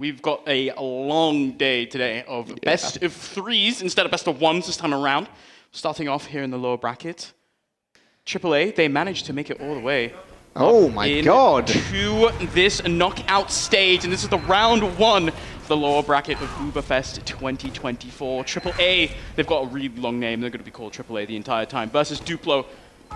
We've got a long day today of best of threes instead of best of ones this time around. Starting off here in the lower bracket. AAA, they managed to make it all the way. Oh my god! To this knockout stage, and this is the round one of the lower bracket of Überfest 2024. AAA, they've got a really long name. They're going to be called AAA the entire time. Versus Duplo,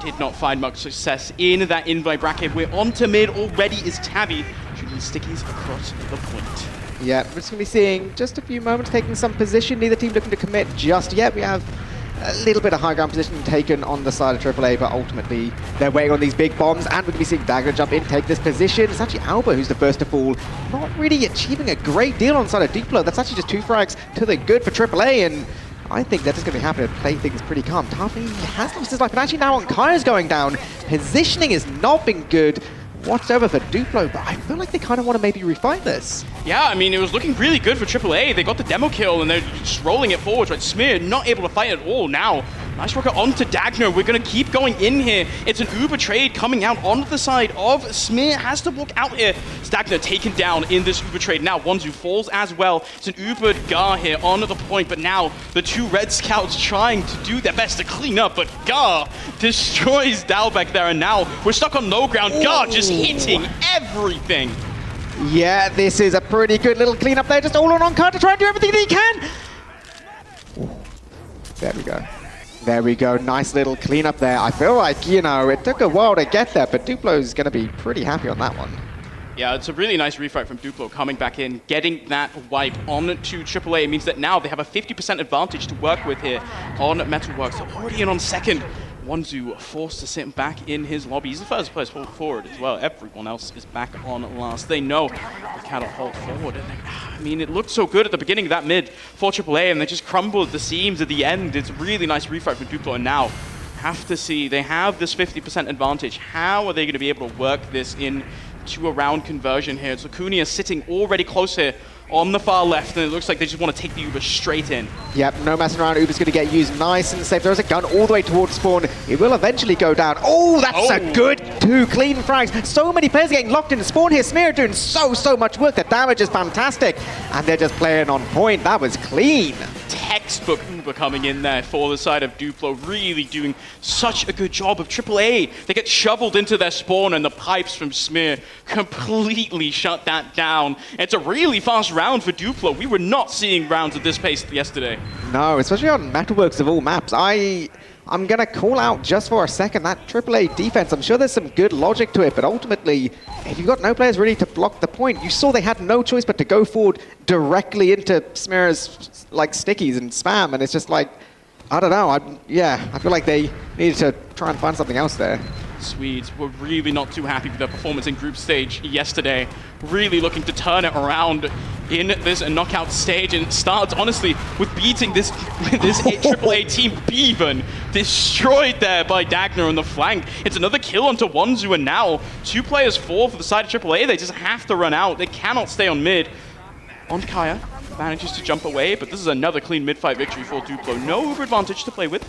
did not find much success in that invite bracket. We're on to mid already is Tabby, shooting stickies across the point. Yeah, we're just going to be seeing just a few moments taking some position. Neither team looking to commit just yet. We have a little bit of high ground position taken on the side of AAA, but ultimately they're waiting on these big bombs, and we're going to be seeing Dagger jump in, take this position. It's actually Alba who's the first to fall, not really achieving a great deal on the side of Duplo. That's actually just 2 frags to the good for AAA, and I think that's just going to be happening to play things pretty calm. Tavi has lost his life, and actually now Onkaya's going down. Positioning has not been good whatsoever for Duplo, but I feel like they kind of want to maybe refight this. Yeah, I mean, it was looking really good for AAA. They got the demo kill, and they're just rolling it forward, right? Smear not able to fight at all now. Nice rocket onto Dagner. We're going to keep going in here. It's an Uber trade coming out onto the side of Smear. Has to walk out here. It's Dagner taken down in this Uber trade. Now, Wandum falls as well. It's an Uber Gar here on the point, but now the 2 Red Scouts trying to do their best to clean up, but Gar destroys Dalbeck there, and now we're stuck on low ground. Gar just hitting everything. Yeah, this is a pretty good little cleanup there. Just all on Kar to try and do everything that he can. Ooh. There we go. There we go. Nice little cleanup there. I feel like, you know, it took a while to get there, but Duplo's going to be pretty happy on that one. Yeah, it's a really nice refight from Duplo coming back in, getting that wipe on to AAA. It means that now they have a 50% advantage to work with here on Metalworks. They're already in on second. Wandum forced to sit back in his lobby. He's the first place forward as well. Everyone else is back on last. They know they cannot hold forward. And I mean, it looked so good at the beginning of that mid for AAA, and they just crumbled the seams at the end. It's a really nice refight from Duplo, and now have to see, they have this 50% advantage. How are they going to be able to work this in to a round conversion here? So Kunia sitting already close here on the far left, and it looks like they just want to take the Uber straight in. Yep, no messing around. Uber's going to get used nice and safe. There's a gun all the way towards spawn. It will eventually go down. Oh, that's a good 2 clean frags. So many players getting locked into spawn here. Smear doing so much work. The damage is fantastic, and they're just playing on point. That was clean. Textbook Uber coming in there for the side of Duplo, really doing such a good job of AAA. They get shoveled into their spawn, and the pipes from Smear completely shut that down. It's a really fast round for Duplo. We were not seeing rounds at this pace yesterday. No, especially on Metalworks of all maps. I'm going to call out just for a second that AAA defense. I'm sure there's some good logic to it, but ultimately, if you've got no players ready to block the point, you saw they had no choice but to go forward directly into Smear's like stickies and spam, and it's just like, I don't know. I feel like they needed to try and find something else there. Swedes were really not too happy with their performance in group stage yesterday. Really looking to turn it around in this knockout stage, and it starts honestly with beating this AAA team Bevan, destroyed there by Dagner on the flank. It's another kill onto Wandum, and now 2 players fall for the side of AAA. They just have to run out. They cannot stay on mid. Onkaya manages to jump away, but this is another clean mid-fight victory for Duplo. No Uber advantage to play with.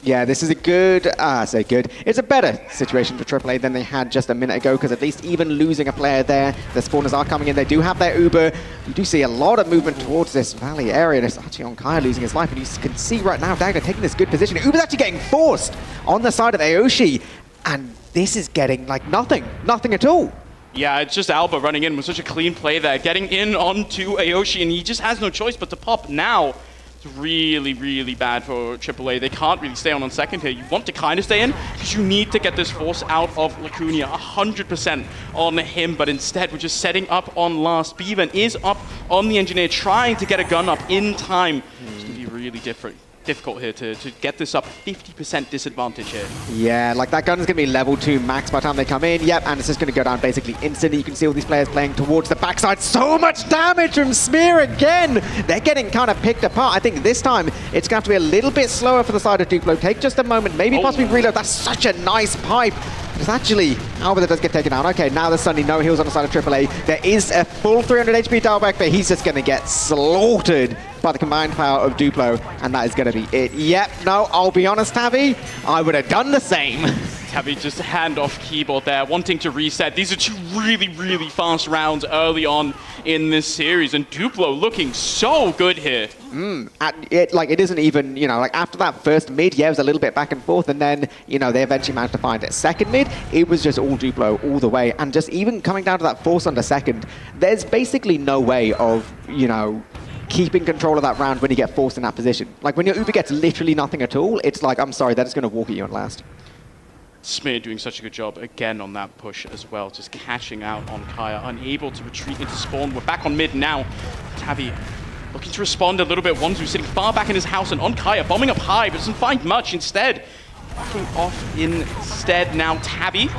Yeah, this is a good, it's a better situation for AAA than they had just a minute ago, because at least even losing a player there, the spawners are coming in, they do have their Uber. You do see a lot of movement towards this valley area, and it's actually Onkaya losing his life, and you can see right now Dagner taking this good position. Uber's actually getting forced on the side of Aoshi, and this is getting like nothing at all. Yeah, it's just Alba running in with such a clean play there, getting in onto Aoshi, and he just has no choice but to pop now. Really bad for AAA. They can't really stay on second here. You want to kind of stay in because you need to get this force out of Lacunia 100% on him, but instead we're just setting up on last. Bevan is up on the engineer, trying to get a gun up in time. It's going to be really difficult here to get this up. 50% disadvantage here. Yeah, like that gun is going to be level 2 max by the time they come in. Yep, and it's just going to go down basically instantly. You can see all these players playing towards the backside. So much damage from Smear again. They're getting kind of picked apart. I think this time it's going to have to be a little bit slower for the side of Duplo. Take just a moment, maybe possibly reload. That's such a nice pipe. It's actually Alba that does get taken down. Okay, now there's suddenly no heals on the side of AAA. There is a full 300 HP Dalbeck, but he's just going to get slaughtered by the combined power of Duplo, and that is going to be it. Yep, no, I'll be honest, Tavi, I would have done the same. Tabby just hand off keyboard there, wanting to reset. These are two really, really fast rounds early on in this series, and Duplo looking so good here. It isn't even, after that first mid, yeah, it was a little bit back and forth, and then, they eventually managed to find it. Second mid, it was just all Duplo all the way, and just even coming down to that force under second, there's basically no way of, keeping control of that round when you get forced in that position. Like, when your Uber gets literally nothing at all, it's like, I'm sorry, they're just going to walk at you and last. Smear doing such a good job again on that push as well, just cashing out on Kaya, unable to retreat into spawn. We're back on mid now. Tabby looking to respond a little bit. wandum sitting far back in his house, and on Kaya, bombing up high, but doesn't find much. Instead, backing off instead now. Tabby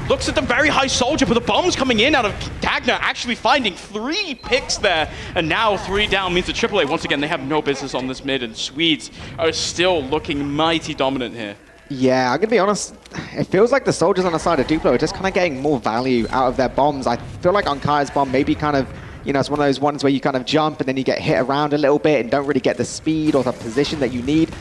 looks at the very high soldier, but the bomb's coming in out of Dagna, actually finding 3 picks there. And now 3 down means the AAA, once again, they have no business on this mid, and Swedes are still looking mighty dominant here. Yeah, I'm going to be honest, it feels like the soldiers on the side of Duplo are just kind of getting more value out of their bombs. I feel like on Kaya's bomb, maybe kind of, it's one of those ones where you kind of jump and then you get hit around a little bit and don't really get the speed or the position that you need.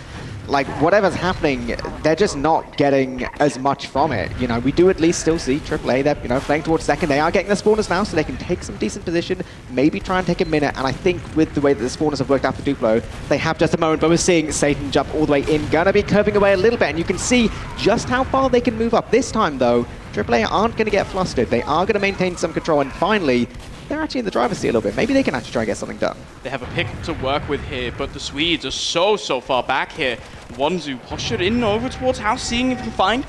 Like, whatever's happening, they're just not getting as much from it. We do at least still see AAA, they're, playing towards second. They are getting the spawners now, so they can take some decent position, maybe try and take a minute. And I think with the way that the spawners have worked out for Duplo, they have just a moment, but we're seeing Satan jump all the way in, gonna be curving away a little bit, and you can see just how far they can move up. This time, though, AAA aren't gonna get flustered. They are gonna maintain some control, and finally, they're actually in the driver's seat a little bit. Maybe they can actually try and get something done. They have a pick to work with here, but the Swedes are so far back here. wandum postured in over towards house, seeing if he can find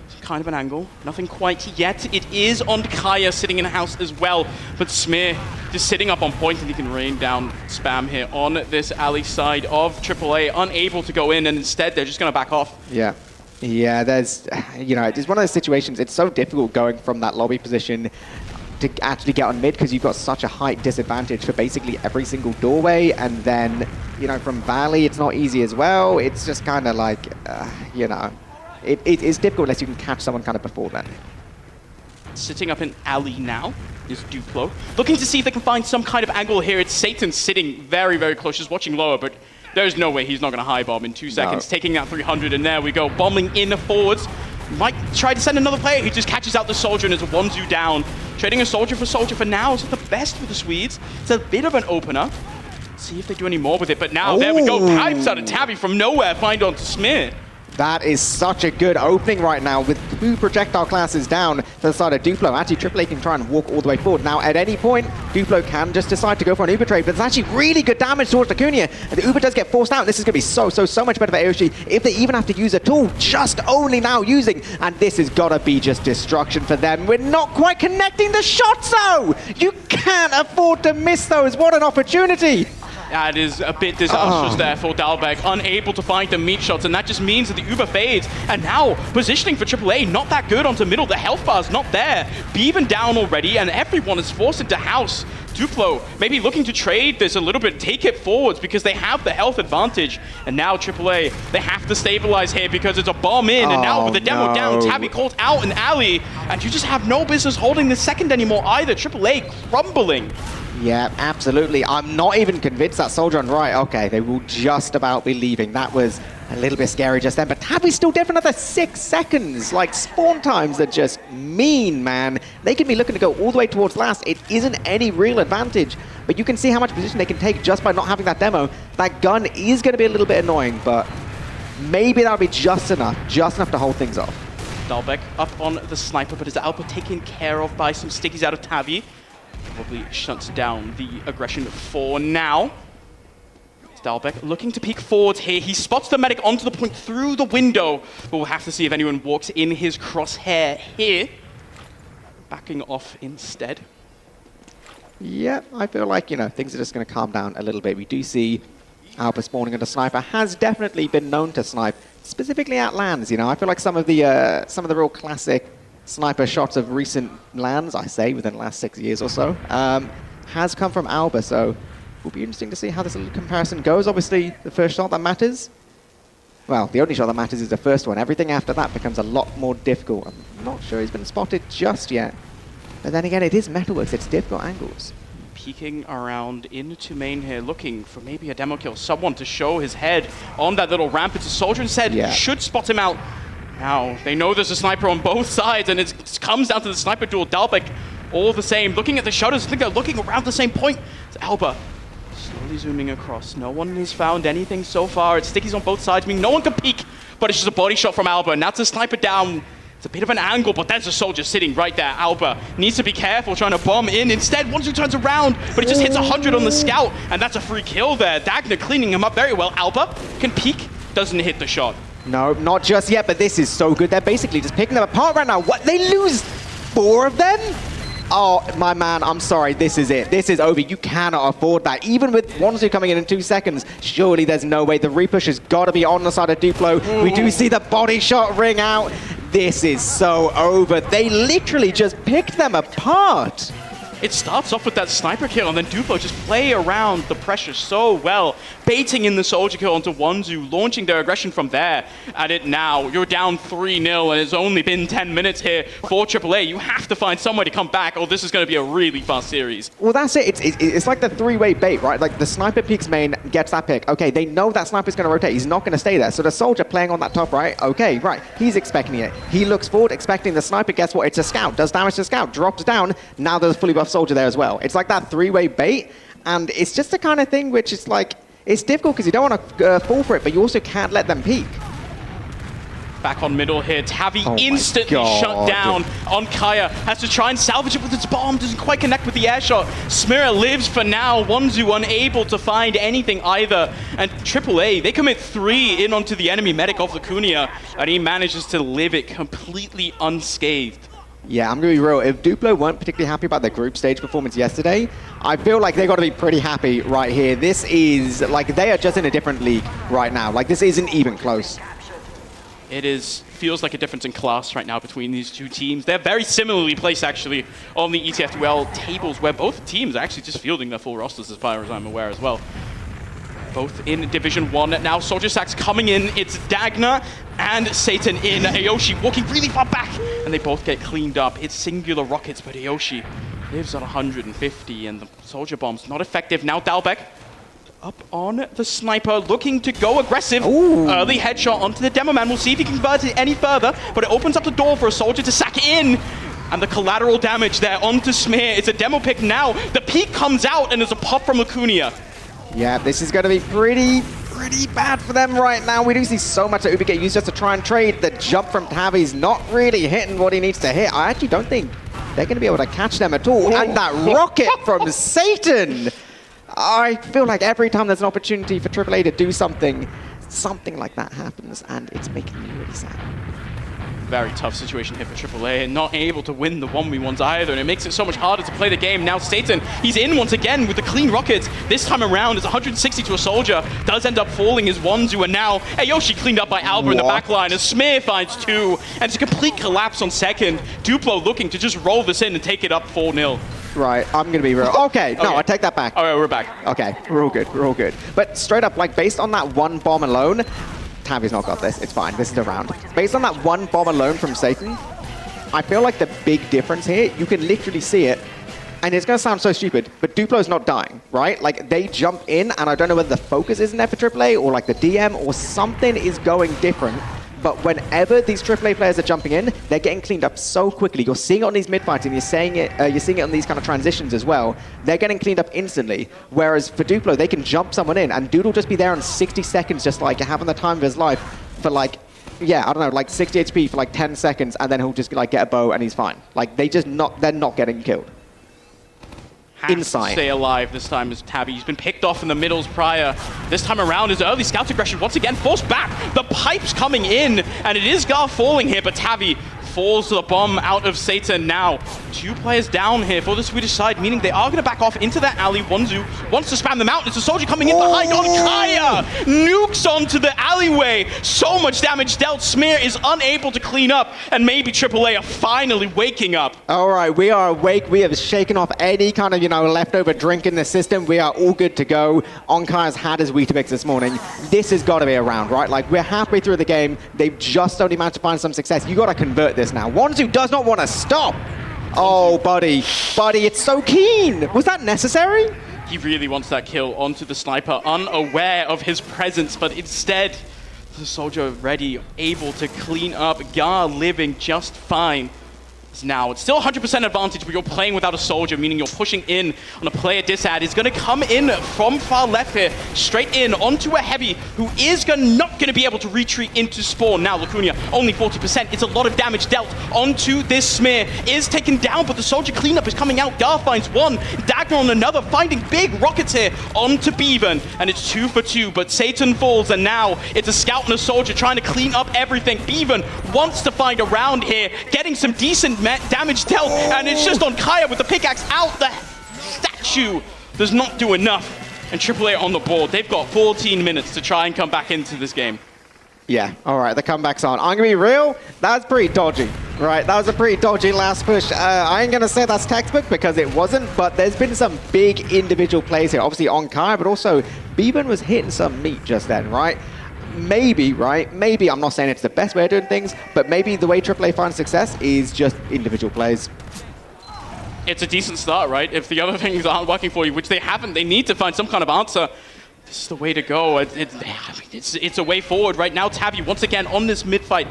some kind of an angle. Nothing quite yet. It is on Kaya sitting in a house as well, but Smear just sitting up on point, and he can rain down spam here on this alley side of AAA, unable to go in, and instead they're just going to back off. Yeah. Yeah, there's, it's one of those situations, it's so difficult going from that lobby position to actually get on mid, because you've got such a height disadvantage for basically every single doorway, and then, from Valley, it's not easy as well. It's just kind of like, it's difficult unless you can catch someone kind of before then. Sitting up in alley now is Duplo, looking to see if they can find some kind of angle here. It's Satan sitting very, very close, just watching lower, but there's no way he's not going to high bomb in 2 seconds, taking that 300, and there we go, bombing in the forwards. Might try to send another player who just catches out the soldier, and it's a wandum down. Trading a soldier for now is not the best for the Swedes. It's a bit of an opener. See if they do any more with it, but now there we go. Pipes out of Tabby from nowhere, find onto Smear. That is such a good opening right now with 2 projectile classes down to the side of Duplo. Actually, AAA can try and walk all the way forward. Now, at any point, Duplo can just decide to go for an Uber trade, but it's actually really good damage towards Acuna. And the Uber does get forced out. This is going to be so much better for Aoshi if they even have to use a tool, just only now using. And this has got to be just destruction for them. We're not quite connecting the shots, though! You can't afford to miss those. What an opportunity! That is a bit disastrous there for Dalbeck, unable to find the meat shots, and that just means that the Uber fades. And now, positioning for AAA, not that good onto middle. The health bar's not there. Beaven down already, and everyone is forced into house. Duplo maybe looking to trade this a little bit, take it forwards because they have the health advantage. And now AAA, they have to stabilize here because it's a bomb in, and now with the demo down, Tabby called out an alley, and you just have no business holding the second anymore either. AAA crumbling. Yeah, absolutely. I'm not even convinced that soldier on right. Okay, they will just about be leaving. That was a little bit scary just then, but Tabby's still dead for another 6 seconds. Like, spawn times are just mean, man. They can be looking to go all the way towards last. It isn't any real advantage, but you can see how much position they can take just by not having that demo. That gun is going to be a little bit annoying, but maybe that'll be just enough to hold things off. Dalbeck up on the sniper, but is output taken care of by some stickies out of Tabby. Probably shuts down the aggression for now. Dalbeck looking to peek forward here. He spots the medic onto the point through the window, but we'll have to see if anyone walks in his crosshair here. Backing off instead. Yeah, I feel like, things are just going to calm down a little bit. We do see Alpha spawning into Sniper has definitely been known to snipe, specifically at lands. I feel like some of the real classic sniper shots of recent lands, I say, within the last 6 years or so, has come from Alba, so it will be interesting to see how this little comparison goes. Obviously, the first shot that matters, well, the only shot that matters is the first one. Everything after that becomes a lot more difficult. I'm not sure he's been spotted just yet. But then again, it is Metalworks, it's difficult angles. Peeking around into main here, looking for maybe a demo kill, someone to show his head on that little ramp. It's a soldier instead, should spot him out. Now, they know there's a sniper on both sides, and it comes down to the sniper duel. Dalbeck, all the same. Looking at the shutters, I think they're looking around the same point. It's Alba slowly zooming across. No one has found anything so far. It's stickies on both sides, meaning no one can peek, but it's just a body shot from Alba. Now it's a sniper down. It's a bit of an angle, but there's a soldier sitting right there. Alba needs to be careful trying to bomb in. Instead, wandum turns around, but it just hits 100 on the scout, and that's a free kill there. Dagna cleaning him up very well. Alba can peek, doesn't hit the shot. No, not just yet, but this is so good. They're basically just picking them apart right now. What? They lose 4 of them? Oh, my man, I'm sorry. This is it. This is over. You cannot afford that. Even with wandum coming in 2 seconds, surely there's no way. The repush has got to be on the side of Duplo. We do see the body shot ring out. This is so over. They literally just picked them apart. It starts off with that sniper kill, and then Duplo just play around the pressure so well, baiting in the soldier kill onto wandum, launching their aggression from there at it now. You're down 3-0, and it's only been 10 minutes here for AAA. You have to find somewhere to come back, or this is going to be a really fast series. Well, that's it. It's like the 3-way bait, right? Like the sniper peeks main, gets that pick. Okay, they know that sniper's going to rotate. He's not going to stay there. So the soldier playing on that top right, okay, right. He's expecting it. He looks forward, expecting the sniper. Guess what? It's a scout. Does damage to scout. Drops down. Now there's a fully buffed soldier there as well. It's like that 3-way bait, and it's just the kind of thing which is like, it's difficult because you don't want to fall for it, but you also can't let them peek. Back on middle here, Tavi instantly shut down on Kaya. Has to try and salvage it with its bomb, doesn't quite connect with the air shot. Smira lives for now, wandum unable to find anything either. And AAA, they commit 3 in onto the enemy medic of Lacunia, and he manages to live it completely unscathed. Yeah, I'm going to be real. If Duplo weren't particularly happy about their group stage performance yesterday, I feel like they've got to be pretty happy right here. This is, like, they are just in a different league right now. Like, this isn't even close. It feels like a difference in class right now between these two teams. They're very similarly placed, actually, on the ETF2L tables, where both teams are actually just fielding their full rosters, as far as I'm aware, as well. Both in Division 1 now. Soldier Stacks coming in. It's Dagna and Satan in. Ayoshi walking really far back, and they both get cleaned up. It's singular rockets, but Ayoshi lives on 150, and the soldier bomb's not effective. Now Dalbeck up on the sniper, looking to go aggressive. Ooh. Early headshot onto the demo man. We'll see if he can convert it any further, but it opens up the door for a soldier to sack in. And the collateral damage there onto Smear. It's a demo pick now. The peak comes out, and there's a pop from Lacunia. Yeah, this is going to be pretty bad for them right now. We do see so much that Uber get used just to try and trade. The jump from Tavi's not really hitting what he needs to hit. I actually don't think they're going to be able to catch them at all. And that rocket from Satan! I feel like every time there's an opportunity for AAA to do something like that happens, and it's making me really sad. Very tough situation here for AAA, and not able to win the 1v1s either, and it makes it so much harder to play the game. Now Satan, he's in once again with the clean rockets. This time around, it's 160 to a soldier. Does end up falling his wandum, and now Ayoshi cleaned up by Alba in the backline, as Smear finds 2, and it's a complete collapse on second. Duplo looking to just roll this in and take it up 4-0. Right, I'm going to be real. Okay, no, I take that back. All right, we're back. Okay, we're all good, we're all good. But straight up, like, based on that one bomb alone, Tavi's not got this. It's fine. This is a round. Based on that one bomb alone from Satan, I feel like the big difference here, you can literally see it, and it's going to sound so stupid, but Duplo's not dying, right? Like, they jump in, and I don't know whether the focus isn't there for AAA, or like the DM, or something is going different. But whenever these AAA players are jumping in, they're getting cleaned up so quickly. You're seeing it on these mid-fights, and you're seeing it on these kind of transitions as well. They're getting cleaned up instantly. Whereas for Duplo, they can jump someone in, and Dude will just be there in 60 seconds, just like having the time of his life for like, yeah, I don't know, like 60 HP for like 10 seconds, and then he'll just like get a bow and he's fine. Like they're not getting killed. Inside. Stay alive this time as Tabby. He's been picked off in the middles prior. This time around, his early scout aggression once again forced back. The pipe's coming in, and it is Gar falling here, but Tabby falls to the bomb out of Satan now. 2 players down here for the Swedish side, meaning they are going to back off into that alley. wandum wants to spam them out. It's a soldier coming in behind on Kaya. Nukes onto the alleyway. So much damage dealt. Smear is unable to clean up, and maybe AAA are finally waking up. All right, we are awake. We have shaken off any kind of, leftover drink in the system. We are all good to go. Onkaya's had his Weetabix this morning. This has got to be a round, right? Like, we're halfway through the game. They've just only managed to find some success. You got to convert this now. wandum does not want to stop. Oh, buddy, it's so keen. Was that necessary? He really wants that kill onto the sniper, unaware of his presence, but instead, The soldier ready, able to clean up. Gar living just fine. Now, it's still 100% advantage, but you're playing without a soldier, meaning you're pushing in on a player disad. He's going to come in from far left here, straight in onto a heavy, who is not going to be able to retreat into spawn. Now, Lacuna, only 40%. It's a lot of damage dealt onto this smear. Is taken down, but the soldier cleanup is coming out. Gar finds one, Dagger on another, finding big rockets here onto Bevan. And it's 2 for 2, but Satan falls, and now it's a scout and a soldier trying to clean up everything. Bevan wants to find a round here, getting some decent damage dealt, and it's just on Kaya with the pickaxe out. The statue does not do enough, and AAA on the board. They've got 14 minutes to try and come back into this game. Yeah, all right, the comeback's on. I'm gonna be real, that's pretty dodgy, right? That was a pretty dodgy last push. I ain't gonna say that's textbook because it wasn't, but there's been some big individual plays here, obviously on Kaya, but also Bevan was hitting some meat just then, right? Maybe, right? Maybe, I'm not saying it's the best way of doing things, but maybe the way AAA finds success is just individual plays. It's a decent start, right? If the other things aren't working for you, which they haven't, they need to find some kind of answer. This is the way to go. It's a way forward right now. Tavi, once again, on this mid-fight,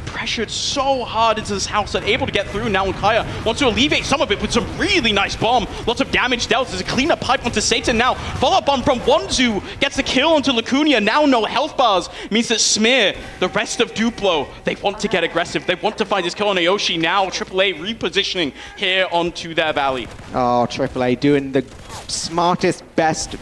pressured so hard into this house and able to get through now, and Kaya wants to alleviate some of it with some really nice bomb. Lots of damage dealt. There's a cleanup pipe onto Satan now. Follow-up bomb from Wanzu gets the kill onto Lacuna. Now no health bars means that Smear, the rest of Duplo, they want to get aggressive. They want to find this kill on Aoshi. Now AAA repositioning here onto their valley. Oh, AAA doing the smartest, best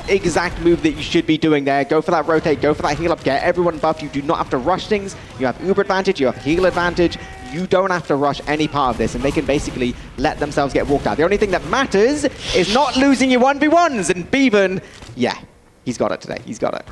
exact move that you should be doing there. Go for that rotate, go for that heal up, get everyone buffed. You do not have to rush things. You have uber advantage, you have heal advantage. You don't have to rush any part of this, and they can basically let themselves get walked out. The only thing that matters is not losing your 1v1s, and Bevan, yeah, he's got it today. He's got it.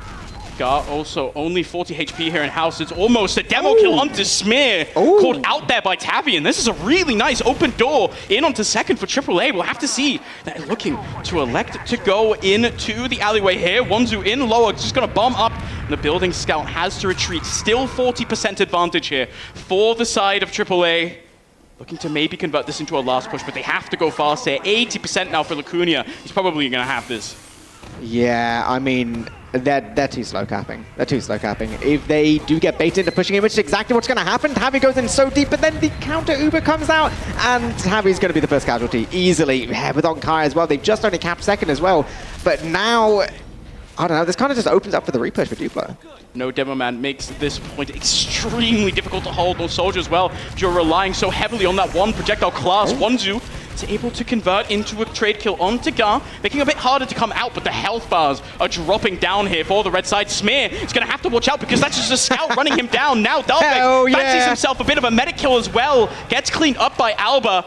Gar also only 40 HP here in house. It's almost a demo kill onto Smear. Called out there by Tavi, and this is a really nice open door in onto second for AAA. We'll have to see. They're looking to elect to go into the alleyway here. Wanzu in lower, just going to bomb up. The building scout has to retreat. Still 40% advantage here for the side of AAA. Looking to maybe convert this into a last push, but they have to go fast here. 80% now for Lacuna. He's probably going to have this. Yeah, I mean, they're too slow capping. They're too slow capping. If they do get baited into pushing in, which is exactly what's going to happen, Tavi goes in so deep, but then the counter Uber comes out, and Tavi's going to be the first casualty easily. Yeah, with on Kai as well. They've just only capped second as well. But now, I don't know, this kind of just opens up for the repush for Duplo. No Demo Man makes this point extremely difficult to hold on Soldier as well. If you're relying so heavily on that one projectile class, Wanzu is able to convert into a trade kill onto Gar, making it a bit harder to come out, but the health bars are dropping down here for the red side. Smear is going to have to watch out because that's just a scout running him down. Now Dalbeck fancies himself a bit of a medic kill as well. Gets cleaned up by Alba.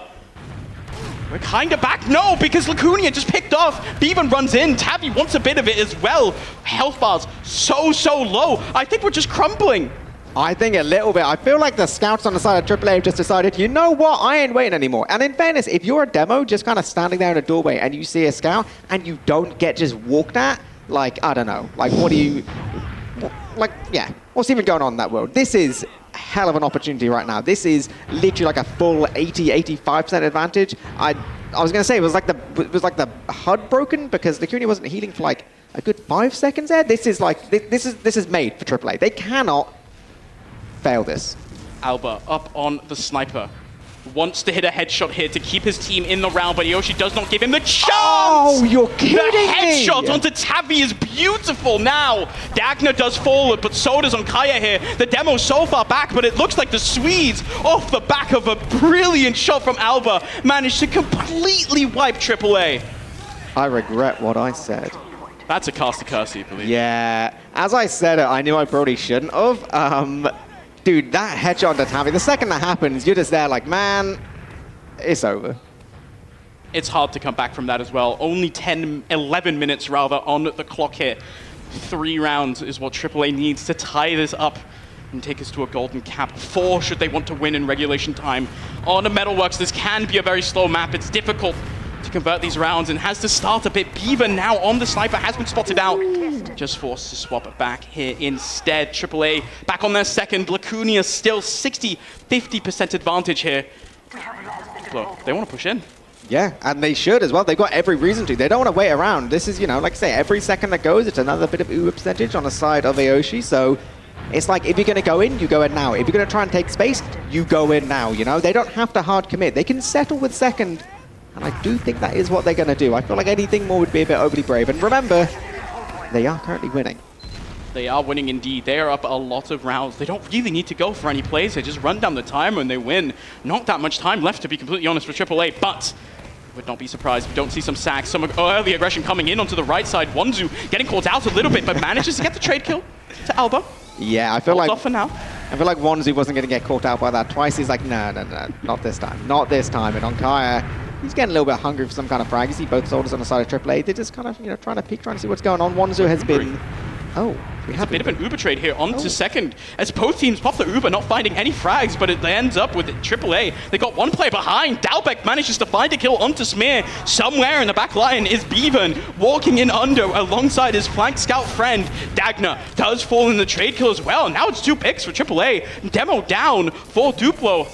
We're kind of back. No, because Lacuna just picked off. Bevan runs in. Tavi wants a bit of it as well. Health bars so low. I think we're just crumbling. I think a little bit. I feel like the scouts on the side of AAA have just decided, you know what, I ain't waiting anymore. And in fairness, if you're a demo just kind of standing there in a doorway and you see a scout and you don't get just walked at, like, I don't know, like, what do you, like, yeah, what's even going on in that world? This is a hell of an opportunity right now. This is literally like a full 80-85% advantage. I was going to say, it was like the HUD broken because Lacuna wasn't healing for like a good 5 seconds there. This is like, this is made for AAA. They cannot fail this. Alba up on the sniper. Wants to hit a headshot here to keep his team in the round, but Yoshi does not give him the chance! Oh, you're kidding The headshot onto Tavi is beautiful now. Dagner does forward, but so does on Kaya here. The demo's so far back, but it looks like the Swedes, off the back of a brilliant shot from Alba, managed to completely wipe AAA. I regret what I said. That's a cast to curse, eepily. Yeah, as I said it, I knew I probably shouldn't have. Dude, that headshot to Tavi, the second that happens, you're just there like, man, it's over. It's hard to come back from that as well. Only 11 minutes rather on the clock here. 3 rounds is what AAA needs to tie this up and take us to a golden cap. 4 should they want to win in regulation time. On the Metalworks, this can be a very slow map. It's difficult to convert these rounds and has to start a bit. Beaver now on the sniper has been spotted out. Just forced to swap it back here instead. AAA back on their second. Lacuna still 50% advantage here. Look, they want to push in. Yeah, and they should as well. They've got every reason to. They don't want to wait around. This is, you know, like I say, every second that goes, it's another bit of Uber percentage on the side of Aoshi. So It's like, if you're going to go in, you go in now. If you're going to try and take space, you go in now, you know? They don't have to hard commit. They can settle with second, and I do think that is what they're going to do. I feel like anything more would be a bit overly brave. And remember, they are currently winning. They are winning indeed. They are up a lot of rounds. They don't really need to go for any plays. They just run down the timer and they win. Not that much time left, to be completely honest, for AAA, but would not be surprised if we don't see some sacks, some early aggression coming in onto the right side. wandum getting called out a little bit, but manages to get the trade kill to Alba. Yeah, I feel like off for now. I feel like wandum wasn't going to get caught out by that twice. He's like, no, not this time. Not this time. And on Kaya, he's getting a little bit hungry for some kind of frag. You see both soldiers on the side of AAA. They're just kind of, you know, trying to peek, trying to see what's going on. wandum has been... Oh, we have a bit of an Uber trade here onto second, as both teams pop the Uber, not finding any frags, but it ends up with AAA. They got one player behind. Dalbec manages to find a kill onto Smear. Somewhere in the back line is Bevan walking in under alongside his flank scout friend. Dagna does fall in the trade kill as well. Now it's 2 picks for AAA. Demo down for Duplo.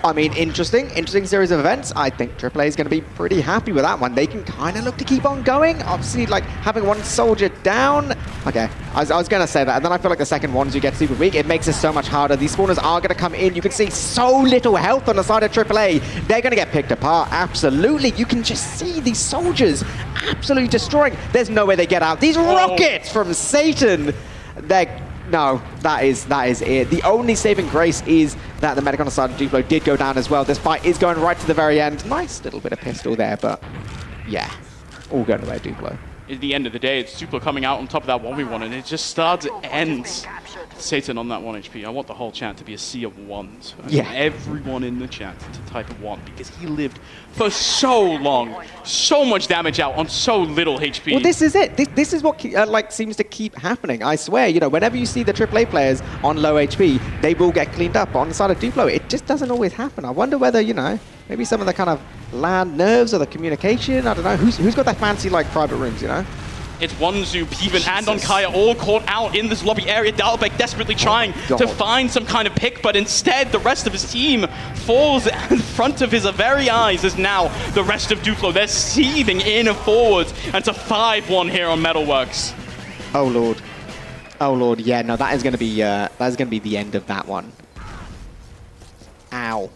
I mean, interesting series of events. I think AAA is going to be pretty happy with that one. They can kind of look to keep on going. Obviously, like, having one soldier down. Okay, I was going to say that, and then I feel like the second ones you get super weak. It makes it so much harder. These spawners are going to come in. You can see so little health on the side of AAA. They're going to get picked apart, absolutely. You can just see these soldiers absolutely destroying. There's no way they get out. These rockets from Satan, no, that is it. The only saving grace is that the medic on the side of Duplo did go down as well. This fight is going right to the very end. Nice little bit of pistol there, but yeah, all going away Duplo. At the end of the day, it's Duplo coming out on top of that 1v1, and it just starts, ends. Satan on that 1 HP. I want the whole chat to be a sea of ones. Yeah. Everyone in the chat to type a 1, because he lived for so long, so much damage out on so little HP. Well, this is it. This is what like seems to keep happening. I swear, you know, whenever you see the AAA players on low HP, they will get cleaned up. On the side of Duplo, it just doesn't always happen. I wonder whether, you know, maybe some of the kind of land nerves or the communication. I don't know. Who's got that fancy, like, private rooms, you know? It's wandum, Bevan, and on Kaya all caught out in this lobby area. Dalbec desperately trying to find some kind of pick, but instead the rest of his team falls in front of his very eyes as now the rest of Duplo, they're seething in and forwards. And it's a 5-1 here on Metalworks. Oh, Lord. Oh, Lord. Yeah, no, that is going to be the end of that one. Ow.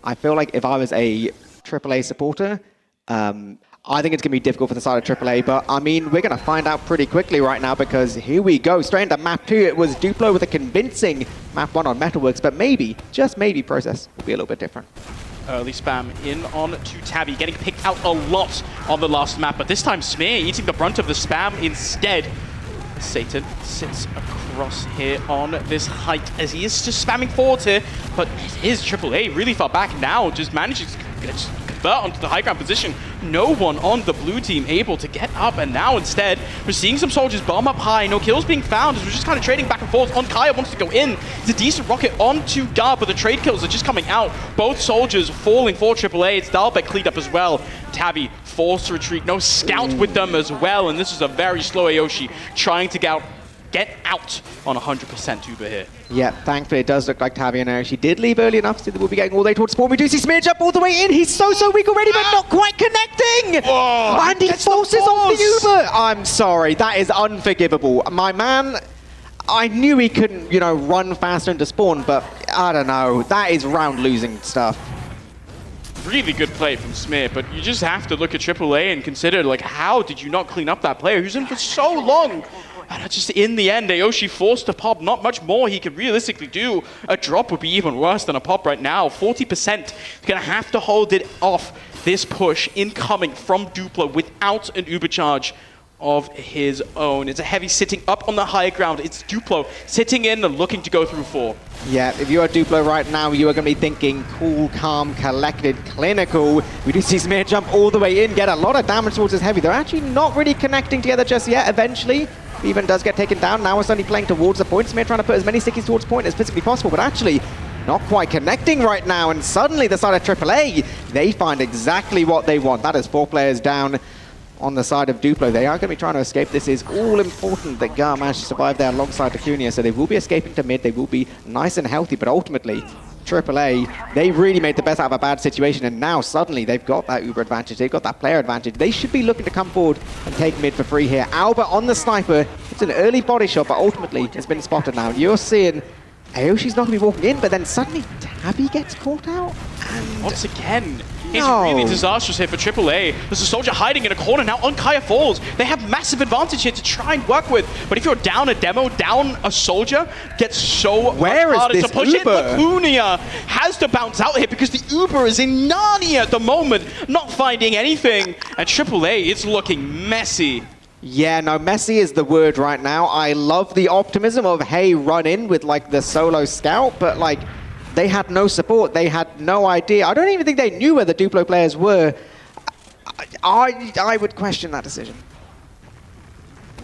I feel like if I was a AAA supporter, I think it's going to be difficult for the side of AAA, but I mean, we're going to find out pretty quickly right now, because here we go, straight into map 2. It was Duplo with a convincing map 1 on Metalworks, but maybe, just maybe, process will be a little bit different. Early spam in on to Tabby, getting picked out a lot on the last map, but this time Smear eating the brunt of the spam instead. Satan sits across here on this height as he is just spamming forwards here, but it is AAA really far back now, just manages to convert onto the high ground position. No one on the blue team able to get up, and now instead we're seeing some soldiers bomb up high. No kills being found as we're just kind of trading back and forth. On Kaya wants to go in. It's a decent rocket onto Gar, but the trade kills are just coming out. Both soldiers falling for AAA. It's Dalbec cleaned up as well. Tabby forced to retreat. No scout with them as well, and this is a very slow Aoshi trying to get out on 100% Uber here. Yeah, thankfully it does look like Tabby and Aoshi did leave early enough, so they will be getting all the way towards spawn. We do see Smear jump all the way in. He's so weak already, but not quite connecting! Oh, and he forces off the Uber! I'm sorry, that is unforgivable. My man, I knew he couldn't, you know, run faster into spawn, but I don't know. That is round losing stuff. Really good play from Smear, but you just have to look at AAA and consider, like, how did you not clean up that player who's in for so long? And just in the end, Aoshi forced to pop. Not much more he could realistically do. A drop would be even worse than a pop right now. 40%. Gonna have to hold it off. This push incoming from Duplo without an Uber charge of his own. It's a heavy sitting up on the higher ground. It's Duplo sitting in and looking to go through 4. Yeah, if you are Duplo right now, you are going to be thinking cool, calm, collected, clinical. We do see Smear jump all the way in, get a lot of damage towards his heavy. They're actually not really connecting together just yet. Eventually, Bevan does get taken down. Now it's only playing towards the point. Smear trying to put as many stickies towards point as physically possible, but actually not quite connecting right now. And suddenly the side of AAA, they find exactly what they want. That is 4 players down on the side of Duplo. They are going to be trying to escape. This is all important that Gar managed to survive there alongside Acuna, so they will be escaping to mid. They will be nice and healthy, but ultimately AAA, they really made the best out of a bad situation, and now suddenly they've got that Uber advantage, they've got that player advantage. They should be looking to come forward and take mid for free here. Albert on the sniper, it's an early body shot, but ultimately has been spotted now. You're seeing Ayoshi's not going to be walking in, but then suddenly Tabby gets caught out. And once again, it's really disastrous here for AAA. There's a soldier hiding in a corner now. Onkaya falls. They have massive advantage here to try and work with. But if you're down a demo, down a soldier, gets so much harder to push Uber? it. Lacunia has to bounce out here because the Uber is in Narnia at the moment, not finding anything. And AAA, it's looking messy. Yeah, no, messy is the word right now. I love the optimism of, hey, run in with like the solo scout, but like they had no support. They had no idea. I don't even think they knew where the Duplo players were. I would question that decision.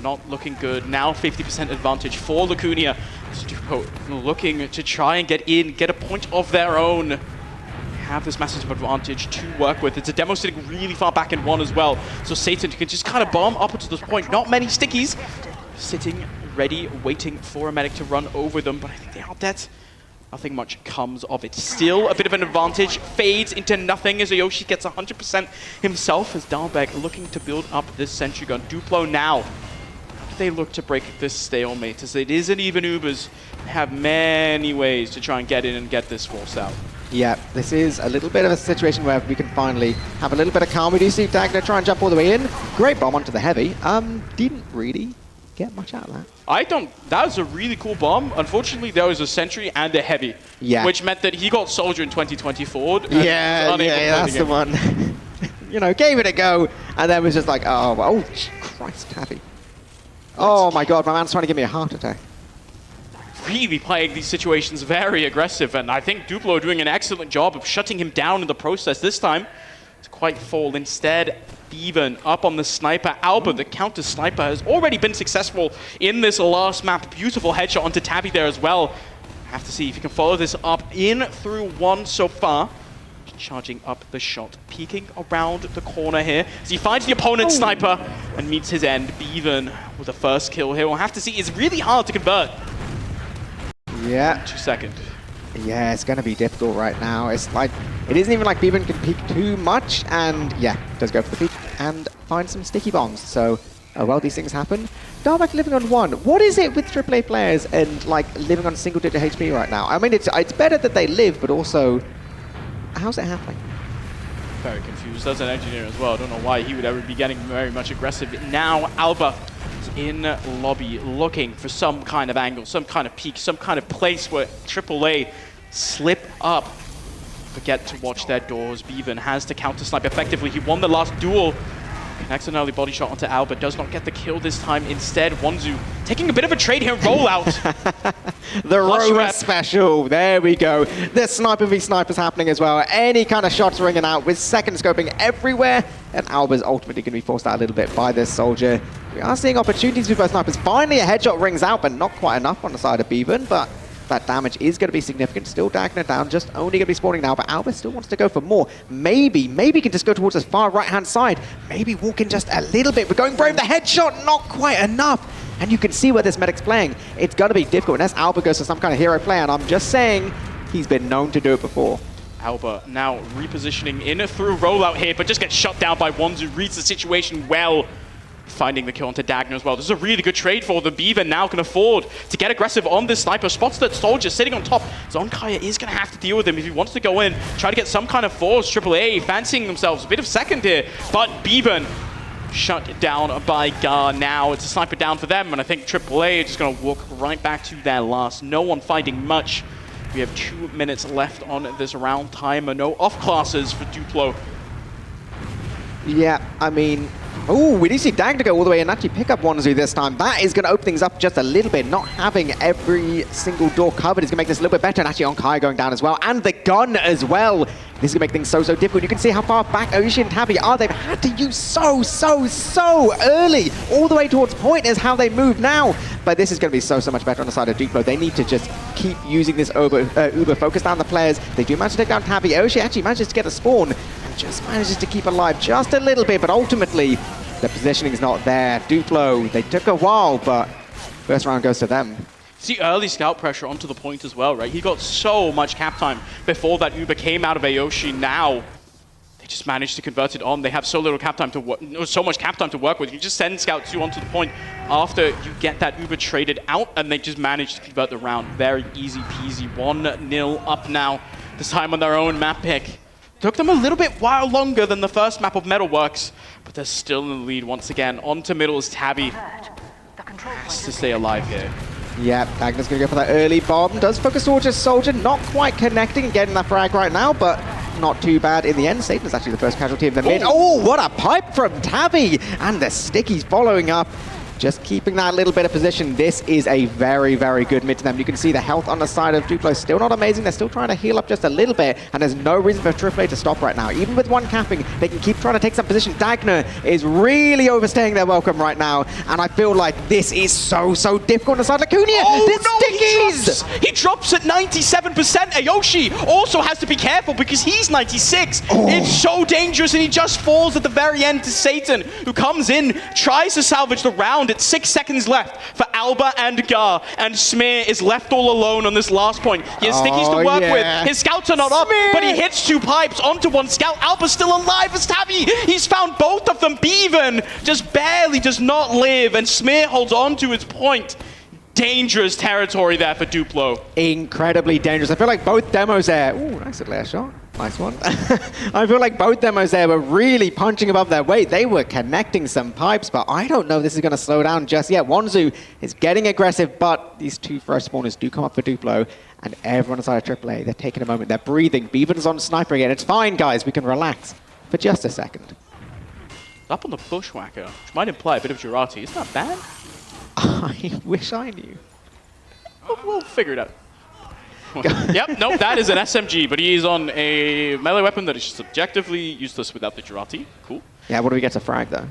Not looking good. Now 50% advantage for Lacunia. Duplo looking to try and get in, get a point of their own. Have this massive advantage to work with. It's a demo sitting really far back in one as well. So Satan can just kind of bomb up to this point. Not many stickies. Sitting ready, waiting for a medic to run over them. But I think they are dead. Nothing much comes of it. Still a bit of an advantage. Fades into nothing as Ayoshi gets 100% himself. As Dalbek looking to build up this sentry gun. Duplo now. How do they look to break this stalemate? As it isn't even Ubers. They have many ways to try and get in and get this force out. Yeah, this is a little bit of a situation where we can finally have a little bit of calm. We do see Dagner try and jump all the way in. Great bomb onto the heavy. Didn't really get much out of that. That was a really cool bomb. Unfortunately, there was a sentry and a heavy. Yeah. Which meant that he got soldier in 2024. Yeah, that's the one. You know, gave it a go, and then was just like, oh Christ, heavy. Oh my God, my man's trying to give me a heart attack. Really playing these situations very aggressive, and I think Duplo doing an excellent job of shutting him down in the process this time. To quite fall. Instead, Bevan up on the sniper. Albert, the counter sniper, has already been successful in this last map. Beautiful headshot onto Tabby there as well. Have to see if he can follow this up in through one so far. Charging up the shot, peeking around the corner here as he finds the opponent's sniper and meets his end. Bevan with the first kill here. We'll have to see. It's really hard to convert. Yeah. 2 seconds. Yeah, it's going to be difficult right now. It's like, it isn't even like Bevan can peek too much, and yeah, does go for the peek and find some sticky bombs. So, oh well, these things happen. Darbeck living on one. What is it with AAA players and like living on single-digit HP right now? I mean, it's better that they live, but also, how's it happening? Very confused as an engineer as well. I don't know why he would ever be getting very much aggressive. Now, Alba in lobby looking for some kind of angle, some kind of peak, some kind of place where AAA slip up. Forget to watch their doors. Bevan has to counter snipe effectively. He won the last duel. Connects an early body shot onto Albert. Does not get the kill this time. Instead, Wanzu taking a bit of a trade here. Rollout. The Rover special. There we go. The sniper v snipers happening as well. Any kind of shots ringing out with second scoping everywhere. And Albert's ultimately going to be forced out a little bit by this soldier. We are seeing opportunities with both snipers. Finally, a headshot rings out, but not quite enough on the side of Bevan. But that damage is going to be significant. Still Dagner down, just only going to be spawning now, but Albert still wants to go for more. Maybe can just go towards his far right-hand side. Maybe walk in just a little bit. We're going brave. The headshot, not quite enough. And you can see where this medic's playing. It's going to be difficult unless Albert goes for some kind of hero play, and I'm just saying he's been known to do it before. Alba now repositioning in through rollout here, but just gets shut down by Wanzu. Reads the situation well. Finding the kill onto Dagner as well. This is a really good trade for the Beaver. Now can afford to get aggressive on this sniper. Spots that soldier sitting on top. Zonkaya is going to have to deal with him if he wants to go in. Try to get some kind of force. AAA fancying themselves a bit of second here. But Beaven shut down by Gar. Now it's a sniper down for them. And I think AAA are just going to walk right back to their last. No one finding much. We have 2 minutes left on this round timer. No off classes for Duplo. Yeah, I mean, oh, we do see Dagner go all the way and actually pick up Wanzu this time. That is going to open things up just a little bit. Not having every single door covered is going to make this a little bit better. And actually Onkai going down as well. And the gun as well. This is going to make things so difficult. You can see how far back Ocean and Tabby are. They've had to use so early. All the way towards point is how they move now. But this is going to be so much better on the side of Duplo. They need to just keep using this Uber focus down the players. They do manage to take down Tabby. Ocean actually manages to get a spawn. Just manages to keep alive just a little bit, but ultimately the positioning is not there. Duplo, they took a while, but first round goes to them. It's the early scout pressure onto the point as well, right? He got so much cap time before that Uber came out of Aoshi. Now they just managed to convert it on. They have so little cap time to work, so much cap time to work with. You just send Scout 2 onto the point after you get that Uber traded out, and they just managed to convert the round. Very easy peasy. 1-0 up now. This time on their own map pick. Took them a little bit while longer than the first map of Metalworks, but they're still in the lead once again. Onto middle is Tabby. Has to stay alive here. Yeah, Dagna's going to go for that early bomb. Does focus towards his soldier, not quite connecting and getting that frag right now, but not too bad in the end. Satan is actually the first casualty in the mid. Oh, what a pipe from Tabby! And the stickies following up. Just keeping that little bit of position. This is a very, very good mid to them. You can see the health on the side of Duplo still not amazing. They're still trying to heal up just a little bit, and there's no reason for AAA to stop right now. Even with one capping, they can keep trying to take some position. Dagna is really overstaying their welcome right now, and I feel like this is so, so difficult on the side of Lacunia. Oh, no, he drops at 97%. Aoshi also has to be careful because he's 96. Oh. It's so dangerous, and he just falls at the very end to Satan, who comes in, tries to salvage the round. It's 6 seconds left for Alba and Gar, and Smear is left all alone on this last point. He has stickies to work with. His scouts are not up, but he hits 2 pipes onto 1 scout. Alba's still alive as Tabby. He's found both of them. Bevan just barely does not live, and Smear holds on to his point. Dangerous territory there for Duplo. Incredibly dangerous. I feel like both demos there. Ooh, nice layer shot. Nice one. I feel like both demos there were really punching above their weight. They were connecting some pipes, but I don't know if this is going to slow down just yet. Wanzu is getting aggressive, but these 2 first spawners do come up for Duplo, and everyone inside of AAA, they're taking a moment. They're breathing. Beaven's on sniper again. It's fine, guys. We can relax for just a second. Up on the Bushwhacker, which might imply a bit of Jurati. It's not bad. I wish I knew. We'll figure it out. Yep, nope, that is an SMG, but he is on a melee weapon that is just objectively useless without the Jurati. Cool. Yeah, what do we get to frag, though?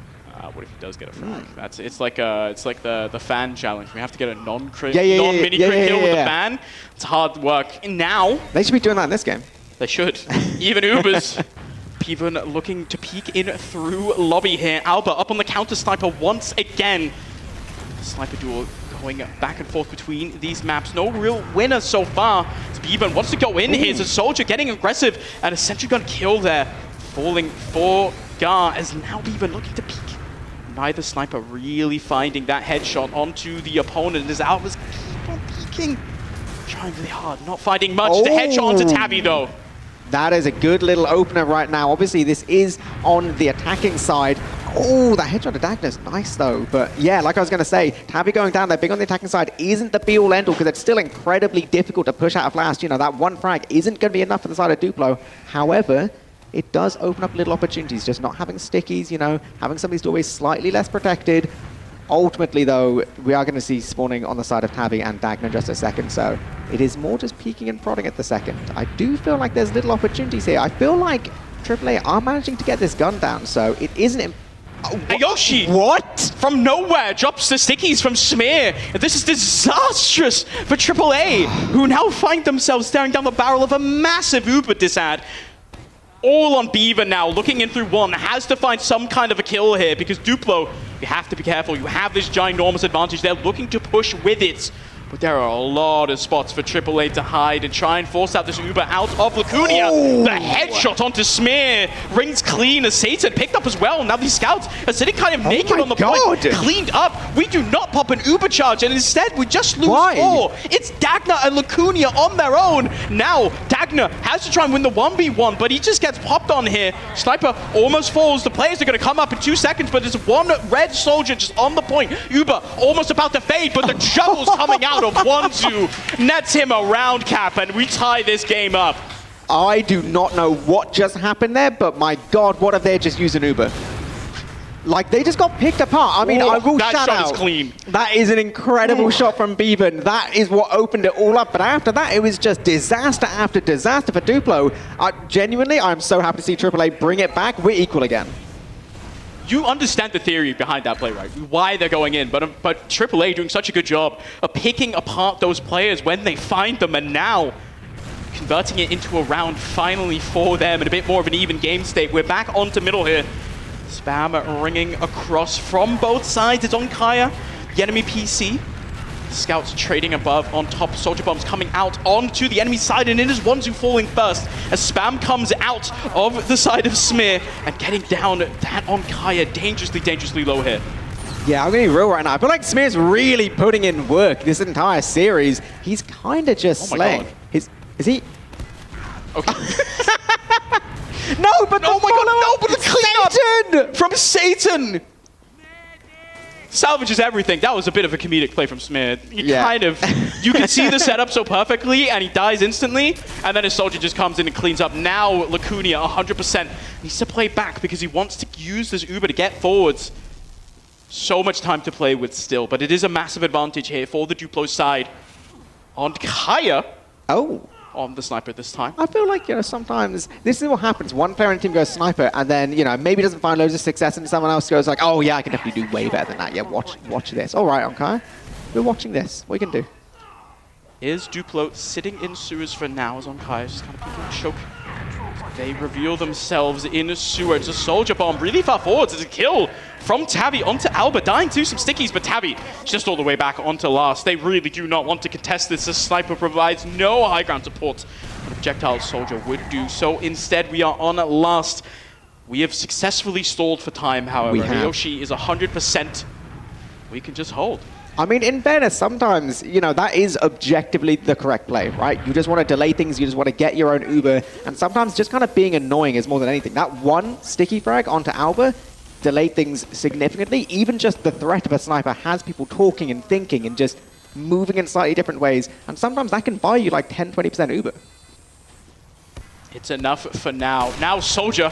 What if he does get a frag? It's like the fan challenge. We have to get a non-crit, non-mini crit kill with the fan. It's hard work. And now they should be doing that in this game. They should. Even Ubers. Even looking to peek in through lobby here. Alba up on the counter sniper once again. Sniper duel going back and forth between these maps. No real winner so far. Bevan wants to go in here. It's a soldier getting aggressive, and a sentry gun kill there. Falling for Gar as now Bevan looking to peek. Neither sniper really finding that headshot onto the opponent as Alba's keep on peeking. Trying really hard, not finding much. The headshot onto Tabby though. That is a good little opener right now. Obviously, this is on the attacking side. Oh, that headshot to Dagna's nice, though. But yeah, like I was going to say, Tabby going down there big on the attacking side isn't the be-all, end-all, because it's still incredibly difficult to push out of last. You know, that 1 frag isn't going to be enough for the side of Duplo. However, it does open up little opportunities, just not having stickies, you know, having some of these doorways slightly less protected. Ultimately, though, we are going to see spawning on the side of Tabby and Dagna in just a second, so it is more just peeking and prodding at the second. I do feel like there's little opportunities here. I feel like AAA are managing to get this gun down, so it isn't... Aoshi! What? From nowhere drops the stickies from Smear. This is disastrous for AAA, who now find themselves staring down the barrel of a massive Uber disad. All on Beaver now, looking in through 1, has to find some kind of a kill here, because Duplo, you have to be careful. You have this ginormous advantage. They're looking to push with it. But there are a lot of spots for AAA to hide and try and force out this Uber out of Lacunia. Oh. The headshot onto Smear rings clean as Satan picked up as well. Now these scouts are sitting kind of naked on the point, cleaned up. We do not pop an Uber charge, and instead we just lose 4. It's Dagna and Lacunia on their own. Now Dagna has to try and win the 1v1, but he just gets popped on here. Sniper almost falls. The players are going to come up in 2 seconds, but there's 1 red soldier just on the point. Uber almost about to fade, but the juggle's coming out of Wanzu, nets him a round cap, and we tie this game up. I do not know what just happened there, but my God, what if they just used an Uber? Like, they just got picked apart. I mean, I will shout out. That shot is clean. That is an incredible shot from Bevan. That is what opened it all up. But after that, it was just disaster after disaster for Duplo. Genuinely, I'm so happy to see AAA bring it back. We're equal again. You understand the theory behind that play, right? Why they're going in, but AAA doing such a good job of picking apart those players when they find them, and now converting it into a round finally for them and a bit more of an even game state. We're back onto middle here. Spam ringing across from both sides. It's on Kaya, the enemy PC. Scouts trading above on top. Soldier bombs coming out onto the enemy side, and it is wandum falling first as Spam comes out of the side of Smear and getting down that on Kaya. Dangerously low here. Yeah, I'm going to be real right now. I feel like Smear's really putting in work this entire series. He's kind of just slaying. Is he? Okay. No, but oh my god, no, but the cleanup from Satan! Salvages everything. That was a bit of a comedic play from Smear. You can see the setup so perfectly, and he dies instantly, and then his soldier just comes in and cleans up. Now, Lacunia, 100%, needs to play back because he wants to use this Uber to get forwards. So much time to play with still, but it is a massive advantage here for the Duplo side. On Kaya. Oh. On the sniper this time. I feel like, sometimes this is what happens. One player on the team goes sniper, and then, maybe doesn't find loads of success, and someone else goes like, oh yeah, I can definitely do way better than that. Yeah, watch this. All right, okay. We're watching this. What are you going to do? Is Duplo sitting in sewers for now as on Kaya just kind of peeking and choke. They reveal themselves in sewer. It's a soldier bomb really far forwards. It's a kill from Tabby onto Alba, dying to some stickies, but Tabby just all the way back onto last. They really do not want to contest this. The sniper provides no high ground support. A projectile soldier would do so. Instead, we are on last. We have successfully stalled for time, however. Yoshi is 100%. We can just hold. I mean, in fairness, sometimes, that is objectively the correct play, right? You just want to delay things, you just want to get your own Uber, and sometimes just kind of being annoying is more than anything. That one sticky frag onto Alba delayed things significantly. Even just the threat of a sniper has people talking and thinking and just moving in slightly different ways, and sometimes that can buy you like 10-20% Uber. It's enough for now. Now Soldier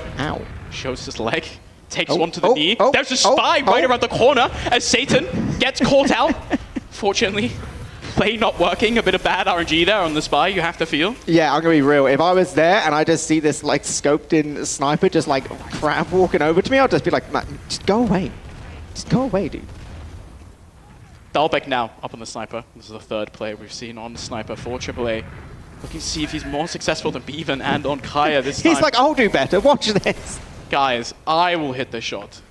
shows his leg. Takes one to the knee. There's a spy right around the corner as Satan gets caught out. Fortunately, play not working. A bit of bad RNG there on the spy, you have to feel. Yeah, I'm going to be real. If I was there and I just see this like scoped in sniper just like crab walking over to me, I'll just be like, man, just go away. Just go away, dude. Dalbeck now up on the sniper. This is the third player we've seen on the sniper for AAA. Looking to see if he's more successful than Bevan and on Kaya this time. He's like, I'll do better. Watch this. Guys, I will hit the shot.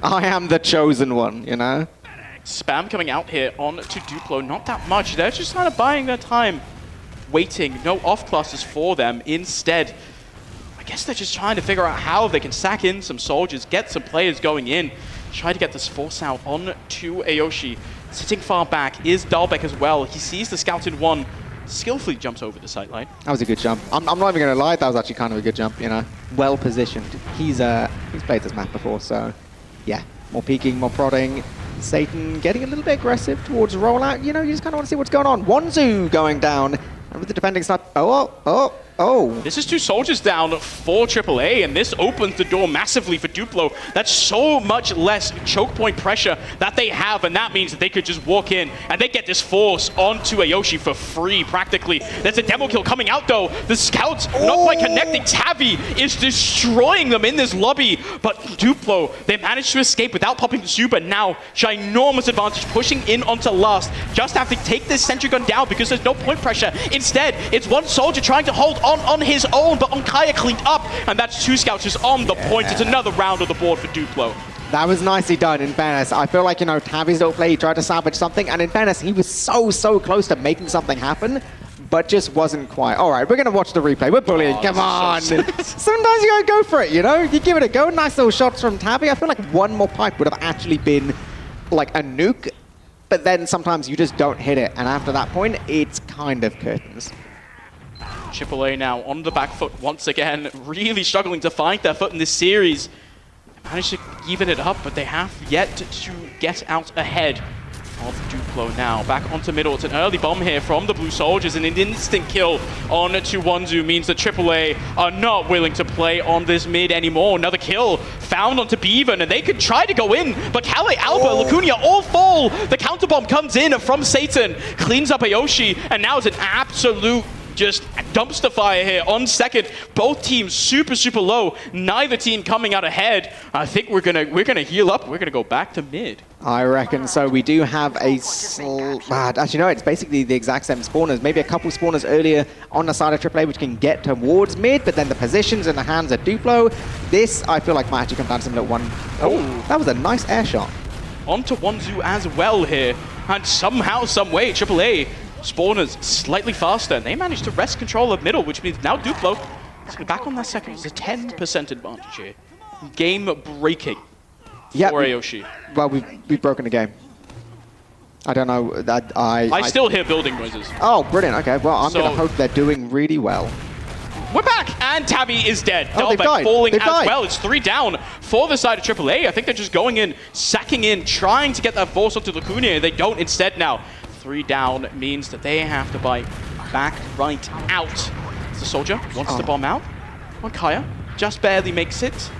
I am the chosen one, Spam coming out here on to Duplo. Not that much. They're just kind of buying their time. Waiting. No off classes for them. Instead, I guess they're just trying to figure out how they can sack in some soldiers, get some players going in, try to get this force out on to Aoshi. Sitting far back is Dalbeck as well. He sees the scout in one. Skillfully jumps over the sight line. That was a good jump. I'm not even going to lie, that was actually kind of a good jump, Well positioned. He's played this map before, so yeah. More peeking, more prodding. Satan getting a little bit aggressive towards rollout. You just kind of want to see what's going on. Wanzu going down. And with the defending sniper. Oh. This is two soldiers down for AAA, and this opens the door massively for Duplo. That's so much less choke point pressure that they have, and that means that they could just walk in and they get this force onto Aoshi for free, practically. There's a demo kill coming out, though. The scouts not quite connecting. Tabby is destroying them in this lobby, but Duplo, they managed to escape without popping the super. Now, ginormous advantage, pushing in onto last. Just have to take this sentry gun down because there's no point pressure. Instead, it's one soldier trying to hold on his own, but Onkaya cleaned up, and that's two scouts just on the point. It's another round of the board for Duplo. That was nicely done, in fairness. I feel like, Tabby's little play, he tried to salvage something, and in fairness, he was so close to making something happen, but just wasn't quite. All right, we're going to watch the replay. We're bullying. Come on. Sometimes you got to go for it, You give it a go. Nice little shots from Tabby. I feel like one more pipe would have actually been like a nuke, but then sometimes you just don't hit it, and after that point, it's kind of curtains. AAA now on the back foot once again, really struggling to find their foot in this series. They managed to even it up, but they have yet to get out ahead of Duplo now. Back onto middle. It's an early bomb here from the Blue Soldiers, and an instant kill on to Wanzu means that AAA are not willing to play on this mid anymore. Another kill found onto Bevan, and they could try to go in, but Kale, Alba, Lacunia all fall. The counterbomb comes in from Satan, cleans up Aoshi, and now it's an absolute just dumpster fire here on second. Both teams super low. Neither team coming out ahead. I think we're gonna heal up. We're gonna go back to mid. I reckon so. We do have a actually no, it's basically the exact same spawners. Maybe a couple spawners earlier on the side of AAA which can get towards mid, but then the positions in the hands of Duplo. This I feel like might actually come down to some little one. Oh, that was a nice air shot. Onto Wanzu as well here. And somehow, some way, AAA spawners slightly faster. And they managed to wrest control of middle, which means now Duplo is back on that second. It's a 10% advantage here. Game breaking for AOSHI. Well, we've broken the game. I don't know. I still hear building noises. Oh, brilliant. Okay, well, I'm going to hope they're doing really well. We're back, and Tabby is dead. Oh, Delbeck falling as well. It's 3 down for the side of AAA. I think they're just going in, sacking in, trying to get that force onto Lacunia. They don't instead now. 3 down means that they have to bite back right out. The soldier wants to bomb out. Kaya just barely makes it.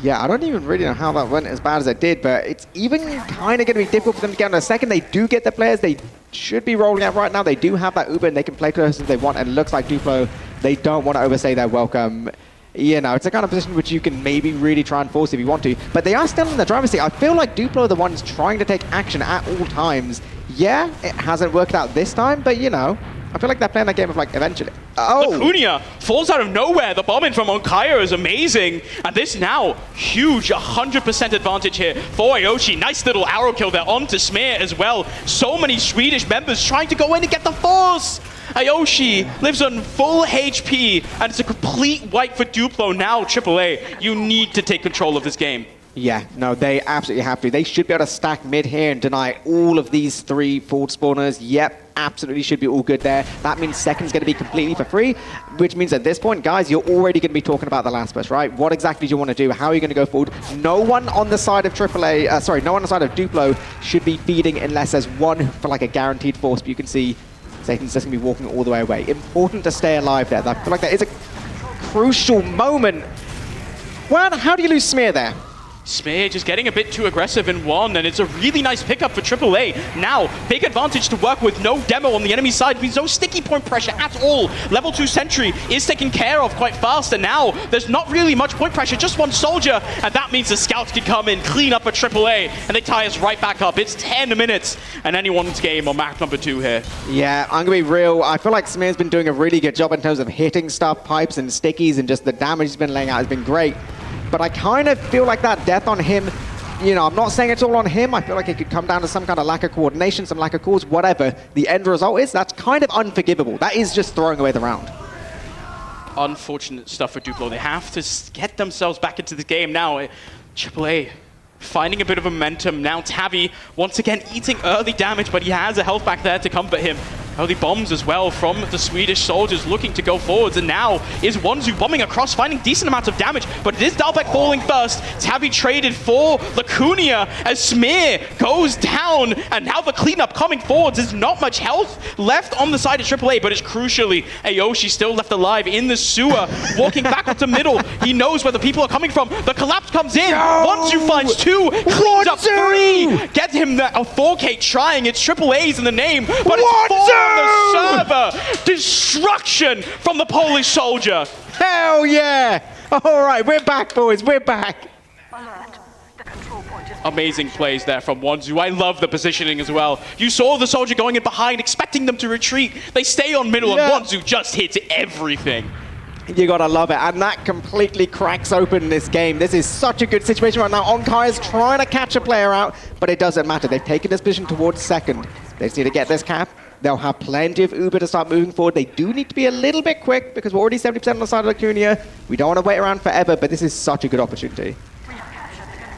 Yeah, I don't even really know how that went as bad as it did, but it's even kind of going to be difficult for them to get on a second. They do get the players they should be rolling out right now. They do have that Uber, and they can play close as they want, and it looks like Duplo, they don't want to overstay their welcome. You know, it's a kind of position which you can maybe really try and force if you want to, but they are still in the driver's seat. I feel like Duplo are the ones trying to take action at all times. Yeah, it hasn't worked out this time, but you know, I feel like they're playing that game of like eventually. Oh! Lacunia falls out of nowhere. The bomb in from Onkaya is amazing. And this now, huge 100% advantage here for AOSHI. Nice little arrow kill there onto Smear as well. So many Swedish members trying to go in and get the force. AOSHI lives on full HP, and it's a complete wipe for Duplo. Now, AAA, you need to take control of this game. Yeah, no, they absolutely have to. They should be able to stack mid here and deny all of these 3 forward spawners. Yep, absolutely should be all good there. That means second's going to be completely for free, which means at this point, guys, you're already going to be talking about the last bus, right? What exactly do you want to do? How are you going to go forward? No one on the side of AAA, no one on the side of Duplo should be feeding unless there's one for like a guaranteed force, but you can see Satan's just going to be walking all the way away. Important to stay alive there. I feel like that is a crucial moment. Well, how do you lose Smear there? Smear just getting a bit too aggressive in 1, and it's a really nice pickup for AAA. Now, big advantage to work with. No demo on the enemy side. Means no sticky point pressure at all. Level 2 sentry is taken care of quite fast, and now there's not really much point pressure, just 1 soldier, and that means the scouts can come in, clean up a AAA, and they tie us right back up. It's 10 minutes, and anyone's game on map number 2 here. Yeah, I'm going to be real. I feel like Smear's been doing a really good job in terms of hitting stuff, pipes and stickies, and just the damage he's been laying out has been great. But I kind of feel like that death on him, you know, I'm not saying it's all on him. I feel like it could come down to some kind of lack of coordination, some lack of calls, whatever the end result is. That's kind of unforgivable. That is just throwing away the round. Unfortunate stuff for Duplo. They have to get themselves back into the game now. AAA finding a bit of momentum. Now Tabby once again eating early damage, but he has a health back there to comfort him. Early bombs as well from the Swedish soldiers looking to go forwards, and now is wandum bombing across, finding decent amounts of damage, but it is Dalbeck falling first. Tabby traded for Lacunia as Smear goes down, and now the cleanup coming forwards. There's not much health left on the side of AAA, but it's crucially AOSHI still left alive in the sewer, walking back up to middle. He knows where the people are coming from. The collapse comes in. Wandum finds 2, cleans up 3. Get him a 4K trying. It's AAA's in the name, but it's 4 on the server. Destruction from the Polish soldier. Hell yeah! All right, we're back, boys. We're back. Amazing plays there from wandum. I love the positioning as well. You saw the soldier going in behind, expecting them to retreat. They stay on middle, and wandum just hits everything. You gotta love it, and that completely cracks open this game. This is such a good situation right now. Onkai is trying to catch a player out, but it doesn't matter. They've taken this position towards second. They just need to get this cap. They'll have plenty of Uber to start moving forward. They do need to be a little bit quick because we're already 70% on the side of Lacunia. We don't want to wait around forever, but this is such a good opportunity.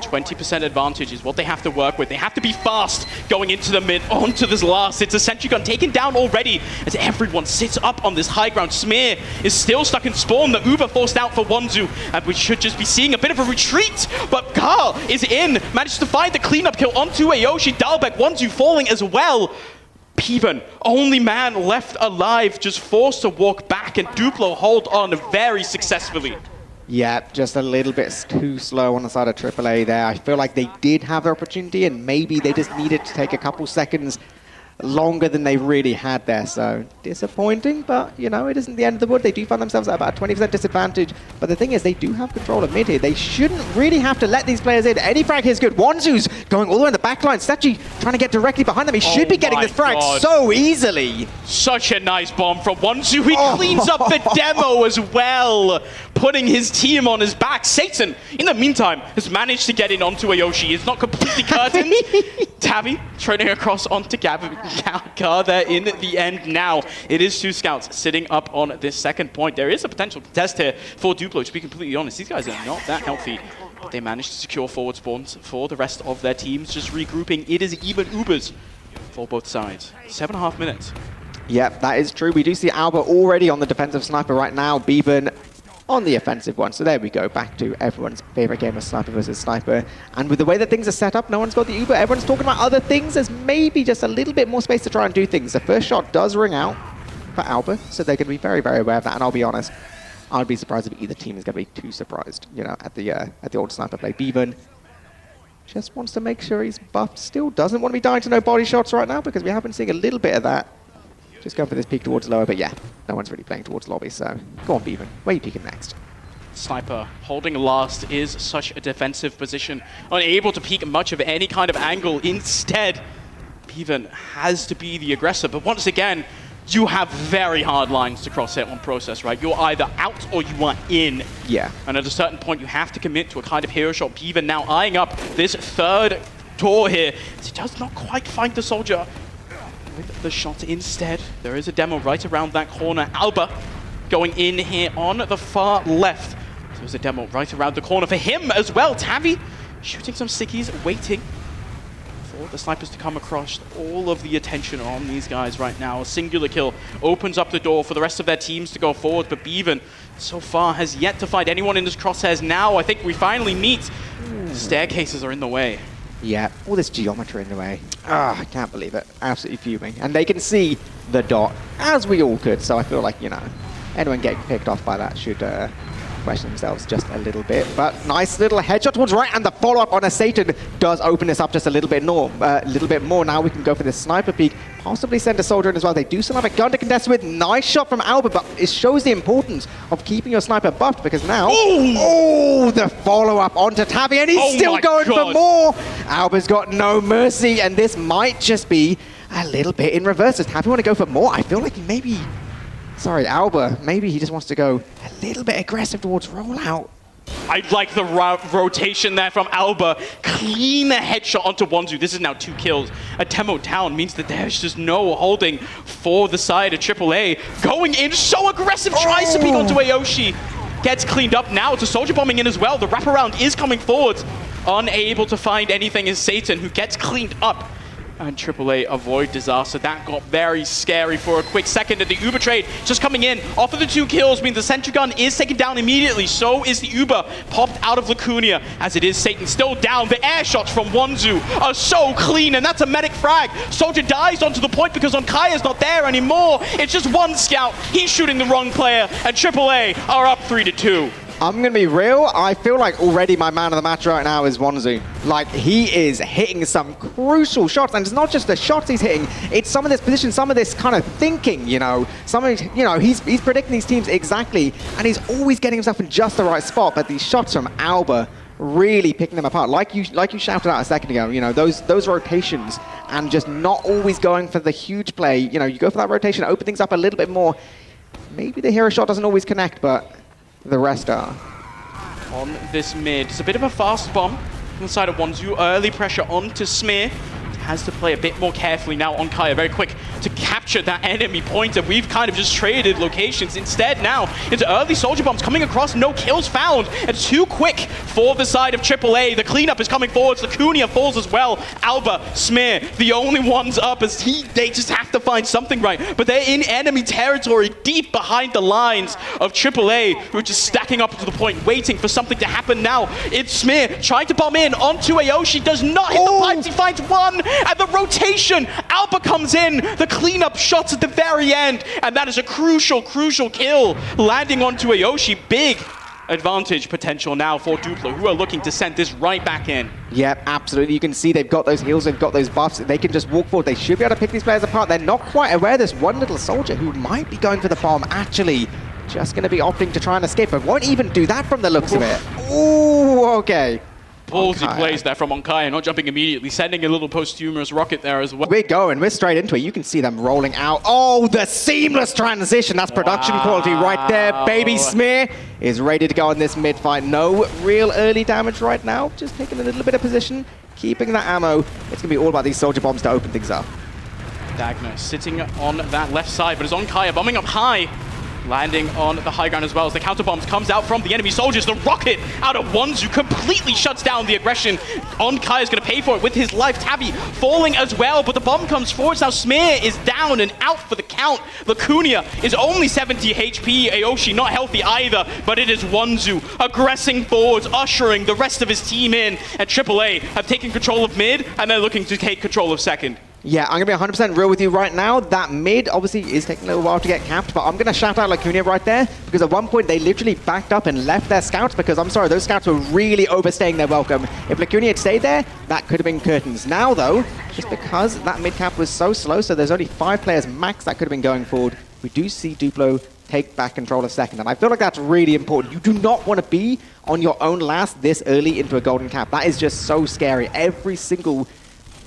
20% advantage is what they have to work with. They have to be fast going into the mid, onto this last. It's a sentry gun taken down already as everyone sits up on this high ground. Smear is still stuck in spawn. The Uber forced out for wandum, and we should just be seeing a bit of a retreat. But Carl is in, managed to find the cleanup kill onto AOSHI. Dalbeck, wandum falling as well. Peven, only man left alive, just forced to walk back, and Duplo hold on very successfully. Yeah, just a little bit too slow on the side of AAA there. I feel like they did have their opportunity, and maybe they just needed to take a couple seconds longer than they really had there. So disappointing, but you know, it isn't the end of the wood. They do find themselves at about a 20% disadvantage. But the thing is, they do have control of mid here. They shouldn't really have to let these players in. Any frag here is good. wandum's going all the way in the back line. Sechi trying to get directly behind them. He should be getting this frag so easily. Such a nice bomb from wandum. He cleans up the demo as well, putting his team on his back. Satan, in the meantime, has managed to get in onto AOSHI. It's not completely curtained. Tabby trading across onto Gar there in the end now. It is 2 scouts sitting up on this second point. There is a potential contest here for Duplo, to be completely honest. These guys are not that healthy. But they managed to secure forward spawns for the rest of their teams. Just regrouping. It is even Ubers for both sides. 7.5 minutes. Yep, that is true. We do see Alba already on the defensive sniper right now. Bevan on the offensive one. So there we go, back to everyone's favorite game of sniper versus sniper. And with the way that things are set up, no one's got the Uber. Everyone's talking about other things. There's maybe just a little bit more space to try and do things. The first shot does ring out for Alba, so they're going to be very, very aware of that. And I'll be honest, I'd be surprised if either team is going to be too surprised, you know, at the old sniper play. Bevan just wants to make sure he's buffed. Still doesn't want to be dying to no body shots right now because we have been seeing a little bit of that. Just going for this peek towards lower, but yeah, no one's really playing towards lobby, so go on, Bevan. Where are you peeking next? Sniper holding last is such a defensive position, unable to peek much of any kind of angle. Instead, Bevan has to be the aggressor, but once again, you have very hard lines to cross here on process, right? You're either out or you are in. Yeah. And at a certain point, you have to commit to a kind of hero shot. Bevan now eyeing up this third door here. He does not quite find the soldier with the shot instead. There is a demo right around that corner. Alba going in here on the far left. There's a demo right around the corner for him as well. Tabby shooting some stickies, waiting for the snipers to come across. All of the attention on these guys right now. A singular kill opens up the door for the rest of their teams to go forward, but Bevan so far has yet to find anyone in his crosshairs. Now I think we finally meet. Staircases are in the way. Yeah, all this geometry in the way. Ah, I can't believe it. Absolutely fuming. And they can see the dot, as we all could. So I feel like, you know, anyone getting picked off by that should question themselves just a little bit. But nice little headshot towards right, and the follow-up on a Satan does open this up just a little bit more. Now we can go for this sniper peek, possibly send a soldier in as well. They do still have a gun to contest with. Nice shot from Alba, but it shows the importance of keeping your sniper buffed because now, oh, the follow-up onto Tabby, and he's still going for more. Alba's got no mercy, and this might just be a little bit in reverse. Does Tabby want to go for more? I feel like maybe... Sorry, Alba, maybe he just wants to go a little bit aggressive towards rollout. I like the rotation there from Alba. Clean headshot onto wandum. This is now 2 kills. A demo down means that there's just no holding for the side of AAA. Going in, so aggressive, tries to peek onto Aoshi. Gets cleaned up now. It's a soldier bombing in as well. The wraparound is coming forward. Unable to find anything is Satan, who gets cleaned up. And AAA avoid disaster. That got very scary for a quick second. And the Uber trade just coming in. Off of the 2 kills means the sentry gun is taken down immediately. So is the Uber popped out of Lacunia. As it is Satan still down. The air shots from wandum are so clean. And that's a medic frag. Soldier dies onto the point because Onkaya's not there anymore. It's just one scout. He's shooting the wrong player. And AAA are up 3-2. I'm going to be real. I feel like already my man of the match right now is wandum. Like, he is hitting some crucial shots. And it's not just the shots he's hitting. It's some of this position, some of this kind of thinking, you know. He's predicting these teams exactly. And he's always getting himself in just the right spot. But these shots from Alba really picking them apart. Like you shouted out a second ago, you know, those rotations and just not always going for the huge play. You know, you go for that rotation, open things up a little bit more. Maybe the hero shot doesn't always connect, but... the rest are. On this mid, it's a bit of a fast bomb on the side of wandum. Early pressure onto Smear. Has to play a bit more carefully now on Kaya. Very quick to capture that enemy point, and we've kind of just traded locations. Instead now into early soldier bombs coming across. No kills found. It's too quick for the side of AAA. The cleanup is coming forward. Lacunia falls as well. Alba, Smear, the only ones up as they just have to find something right. But they're in enemy territory deep behind the lines of AAA, who are just stacking up to the point, waiting for something to happen now. It's Smear trying to bomb in onto Aoshi. Does not hit the pipes. He finds one. And the rotation, Alba comes in, the cleanup shots at the very end, and that is a crucial kill, landing onto Aoshi. Big advantage potential now for Duplo, who are looking to send this right back in. Yeah, absolutely. You can see they've got those heals, they've got those buffs. They can just walk forward. They should be able to pick these players apart. They're not quite aware this one little soldier who might be going for the bomb actually just going to be opting to try and escape, but won't even do that from the looks of it. Ooh, okay. Ballsy plays there from Onkaya, not jumping immediately, sending a little posthumous rocket there as well. We're straight into it. You can see them rolling out. Oh, the seamless transition. That's production quality right there. Baby Smear is ready to go in this mid fight. No real early damage right now. Just taking a little bit of position. keeping that ammo. It's going to be all about these soldier bombs to open things up. Dagner sitting on that left side, but it's on Kaya, bombing up high. Landing on the high ground as well as the counter bombs comes out from the enemy soldiers. The rocket out of wandum completely shuts down the aggression. On Kaya's going to pay for it with his life. Tabby falling as well, but the bomb comes forwards. Now Smear is down and out for the count. Lacunia is only 70 HP. Aoshi not healthy either, but it is wandum aggressing forwards, ushering the rest of his team in. And AAA have taken control of mid, and they're looking to take control of second. Yeah, I'm going to be 100% real with you right now. That mid obviously is taking a little while to get capped, but I'm going to shout out Lacunia right there because at one point they literally backed up and left their scouts because, I'm sorry, those scouts were really overstaying their welcome. If Lacunia had stayed there, that could have been curtains. Now, though, just because that mid cap was so slow, so there's only 5 players max that could have been going forward, we do see Duplo take back control of second, and I feel like that's really important. You do not want to be on your own last this early into a golden cap. That is just so scary. Every single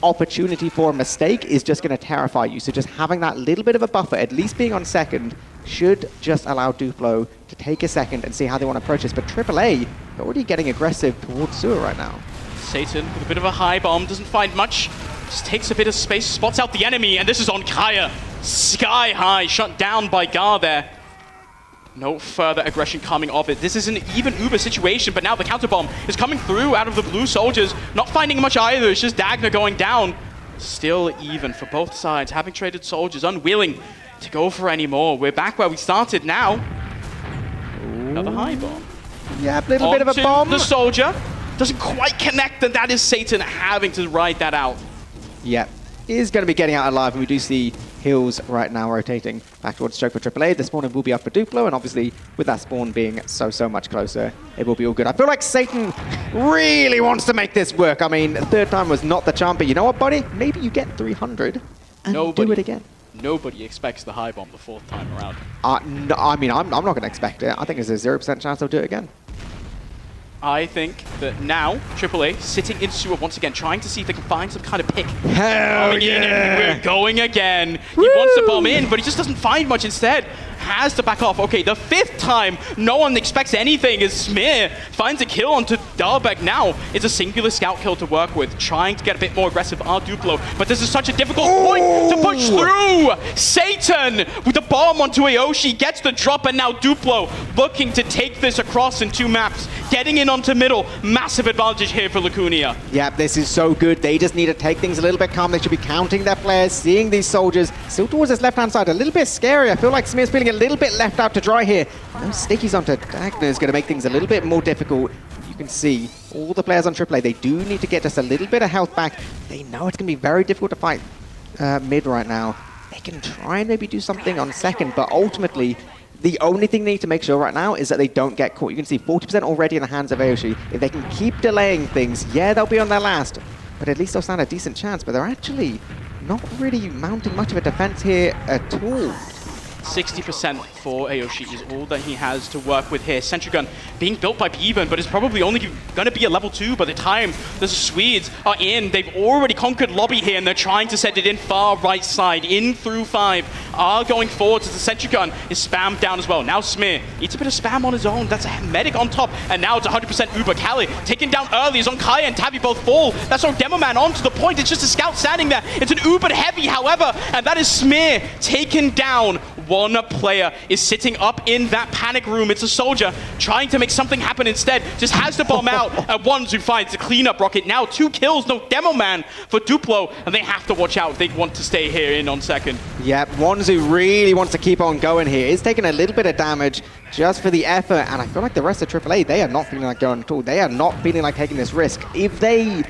opportunity for a mistake is just going to terrify you. So just having that little bit of a buffer, at least being on second, should just allow Duplo to take a second and see how they want to approach this. But AAA, they're already getting aggressive towards sewer right now. Satan with a bit of a high bomb, doesn't find much, just takes a bit of space, spots out the enemy, and this is on Kaya. Sky high, shut down by Gar there. No further aggression coming of it. This is an even Uber situation, but now the counter bomb is coming through out of the blue soldiers. Not finding much either. It's just Dagner going down. Still even for both sides. Having traded soldiers, unwilling to go for any more. We're back where we started now. Ooh. Another high bomb. Yeah, a little bit of a bomb. The soldier doesn't quite connect, and that is Satan having to ride that out. Yeah, is going to be getting out alive, and we do see Hills right now rotating back towards stroke for AAA. The spawning will be up for Duplo, and obviously with that spawn being so much closer, it will be all good. I feel like Satan really wants to make this work. I mean, third time was not the charm, but you know what, buddy? Maybe you get 300 and do it again. Nobody expects the high bomb the 4th time around. No, I mean, I'm not going to expect it. I think there's a 0% chance they'll do it again. I think that now AAA sitting in sewer once again, trying to see if they can find some kind of pick. Hell yeah! We're going again. Woo! He wants to bomb in, but he just doesn't find much instead. Has to back off. Okay, the 5th time, no one expects anything as Smear finds a kill onto Dalbeck. Now it's a singular scout kill to work with, trying to get a bit more aggressive on Duplo, but this is such a difficult point to push through. Satan with the bomb onto Aoshi gets the drop, and now Duplo looking to take this across in 2 maps, getting in onto middle. Massive advantage here for Lacunia. Yeah, this is so good. They just need to take things a little bit calm. They should be counting their players, seeing these soldiers still towards this left-hand side. A little bit scary. I feel like Smear's feeling a little bit left out to dry here. Those stickies onto Dagner is going to make things a little bit more difficult. You can see all the players on AAA, they do need to get just a little bit of health back. They know it's going to be very difficult to fight mid right now. They can try and maybe do something on second, but ultimately, the only thing they need to make sure right now is that they don't get caught. You can see 40% already in the hands of Aoshi. If they can keep delaying things, yeah, they'll be on their last, but at least they'll stand a decent chance. But they're actually not really mounting much of a defense here at all. 60% for Aoshi is all that he has to work with here. Sentry gun being built by Bevan, but it's probably only going to be a level 2 by the time the Swedes are in. They've already conquered lobby here, and they're trying to set it in far right side. In through 5 are going forward as the sentry gun is spammed down as well. Now Smear eats a bit of spam on his own. That's a medic on top, and now it's 100% Uber. Kali taken down early is on Kaya and Tabby both fall. That's on Demo Man on to the point. It's just a scout standing there. It's an Uber heavy, however, and that is Smear taken down. One player is sitting up in that panic room. It's a soldier trying to make something happen instead. Just has the bomb out. And wandum finds the cleanup rocket. Now 2 kills, no Demo Man for Duplo. And they have to watch out if they want to stay here in on second. Yeah, wandum really wants to keep on going here. He's taking a little bit of damage just for the effort. And I feel like the rest of AAA, they are not feeling like going at all. They are not feeling like taking this risk. If they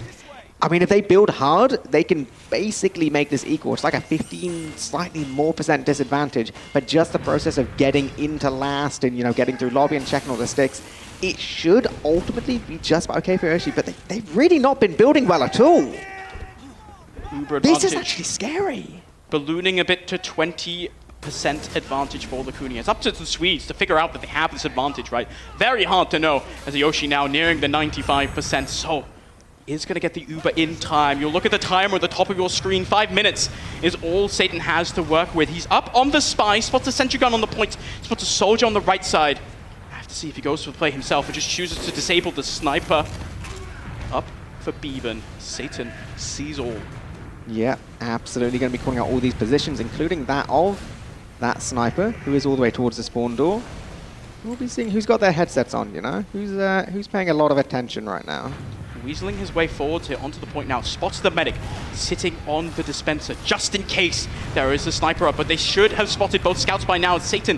build hard, they can basically make this equal. It's like a 15, slightly more % disadvantage, but just the process of getting into last and, you know, getting through lobby and checking all the sticks, it should ultimately be just okay for Aoshi, but they've really not been building well at all. Uber this is actually scary. Ballooning a bit to 20% advantage for Lacunia. It's up to the Swedes to figure out that they have this advantage, right? Very hard to know as Aoshi now nearing the 95%, so is going to get the Uber in time. You'll look at the timer at the top of your screen. 5 minutes is all Satan has to work with. He's up on the spy, spots the sentry gun on the point, spots a soldier on the right side. I have to see if he goes for the play himself or just chooses to disable the sniper. Up for Bevan. Satan sees all. Yeah, absolutely going to be calling out all these positions, including that of that sniper, who is all the way towards the spawn door. We'll be seeing who's got their headsets on, you know? Who's paying a lot of attention right now. Weaseling his way forwards here onto the point now. Spots the medic sitting on the dispenser, just in case there is a sniper up. But they should have spotted both scouts by now. Satan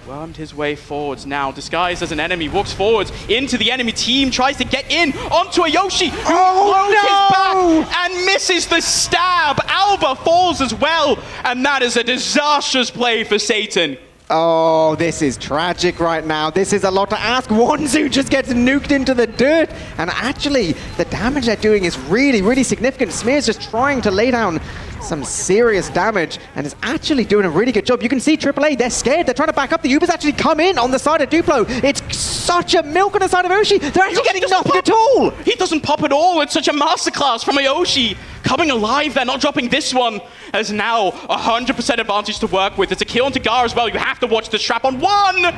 wormed his way forwards now, disguised as an enemy, walks forwards into the enemy team, tries to get in onto a Yoshi, who blows his back and misses the stab. Alba falls as well, and that is a disastrous play for Satan. Oh, this is tragic right now. This is a lot to ask. Wanzu just gets nuked into the dirt. And actually, the damage they're doing is really, really significant. Smear's just trying to lay down some serious damage and is actually doing a really good job. You can see AAA, they're scared. They're trying to back up. The Ubers actually come in on the side of Duplo. It's such a milk on the side of Oshi. They're actually getting nothing at all. He doesn't pop at all. It's such a masterclass from Ayoshi. Coming alive, they're not dropping this one. As now 100% advantage to work with. It's a kill on Gar as well. You have to watch the strap on one.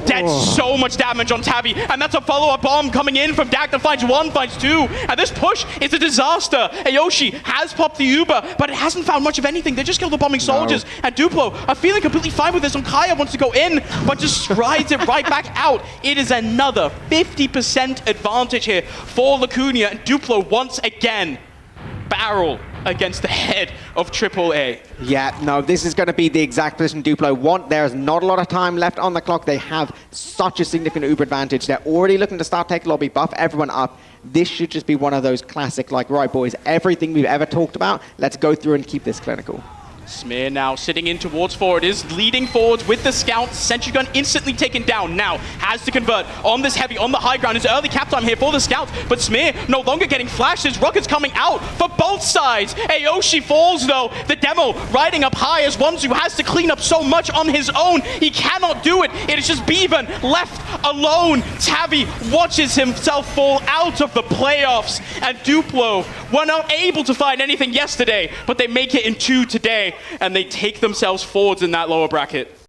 That's so much damage on Tabby, and that's a follow-up bomb coming in from Dak that finds one, finds two, and this push is a disaster. Ayoshi has popped the Uber, but it hasn't found much of anything. They just killed the bombing soldiers, and Duplo are feeling completely fine with this. Kaya wants to go in, but just rides it right back out. It is another 50% advantage here for Lacunia, and Duplo once again barrel against the head of AAA. Yeah, no, this is going to be the exact position Duplo want. There's not a lot of time left on the clock. They have such a significant Uber advantage. They're already looking to start take lobby, buff everyone up. This should just be one of those classic, like, right, boys, everything we've ever talked about, let's go through and keep this clinical. Smear now sitting in towards forward, is leading forwards with the scouts. Sentry gun instantly taken down. Now has to convert on this heavy, on the high ground. It's early cap time here for the scouts, but Smear no longer getting flashed. His rockets coming out for both sides. Ayoshi falls though. The demo riding up high as Wanzu has to clean up so much on his own. He cannot do it. It is just Bevan left alone. Tabby watches himself fall out of the playoffs, and Duplo were not able to find anything yesterday, but they make it in 2 today. And they take themselves forwards in that lower bracket.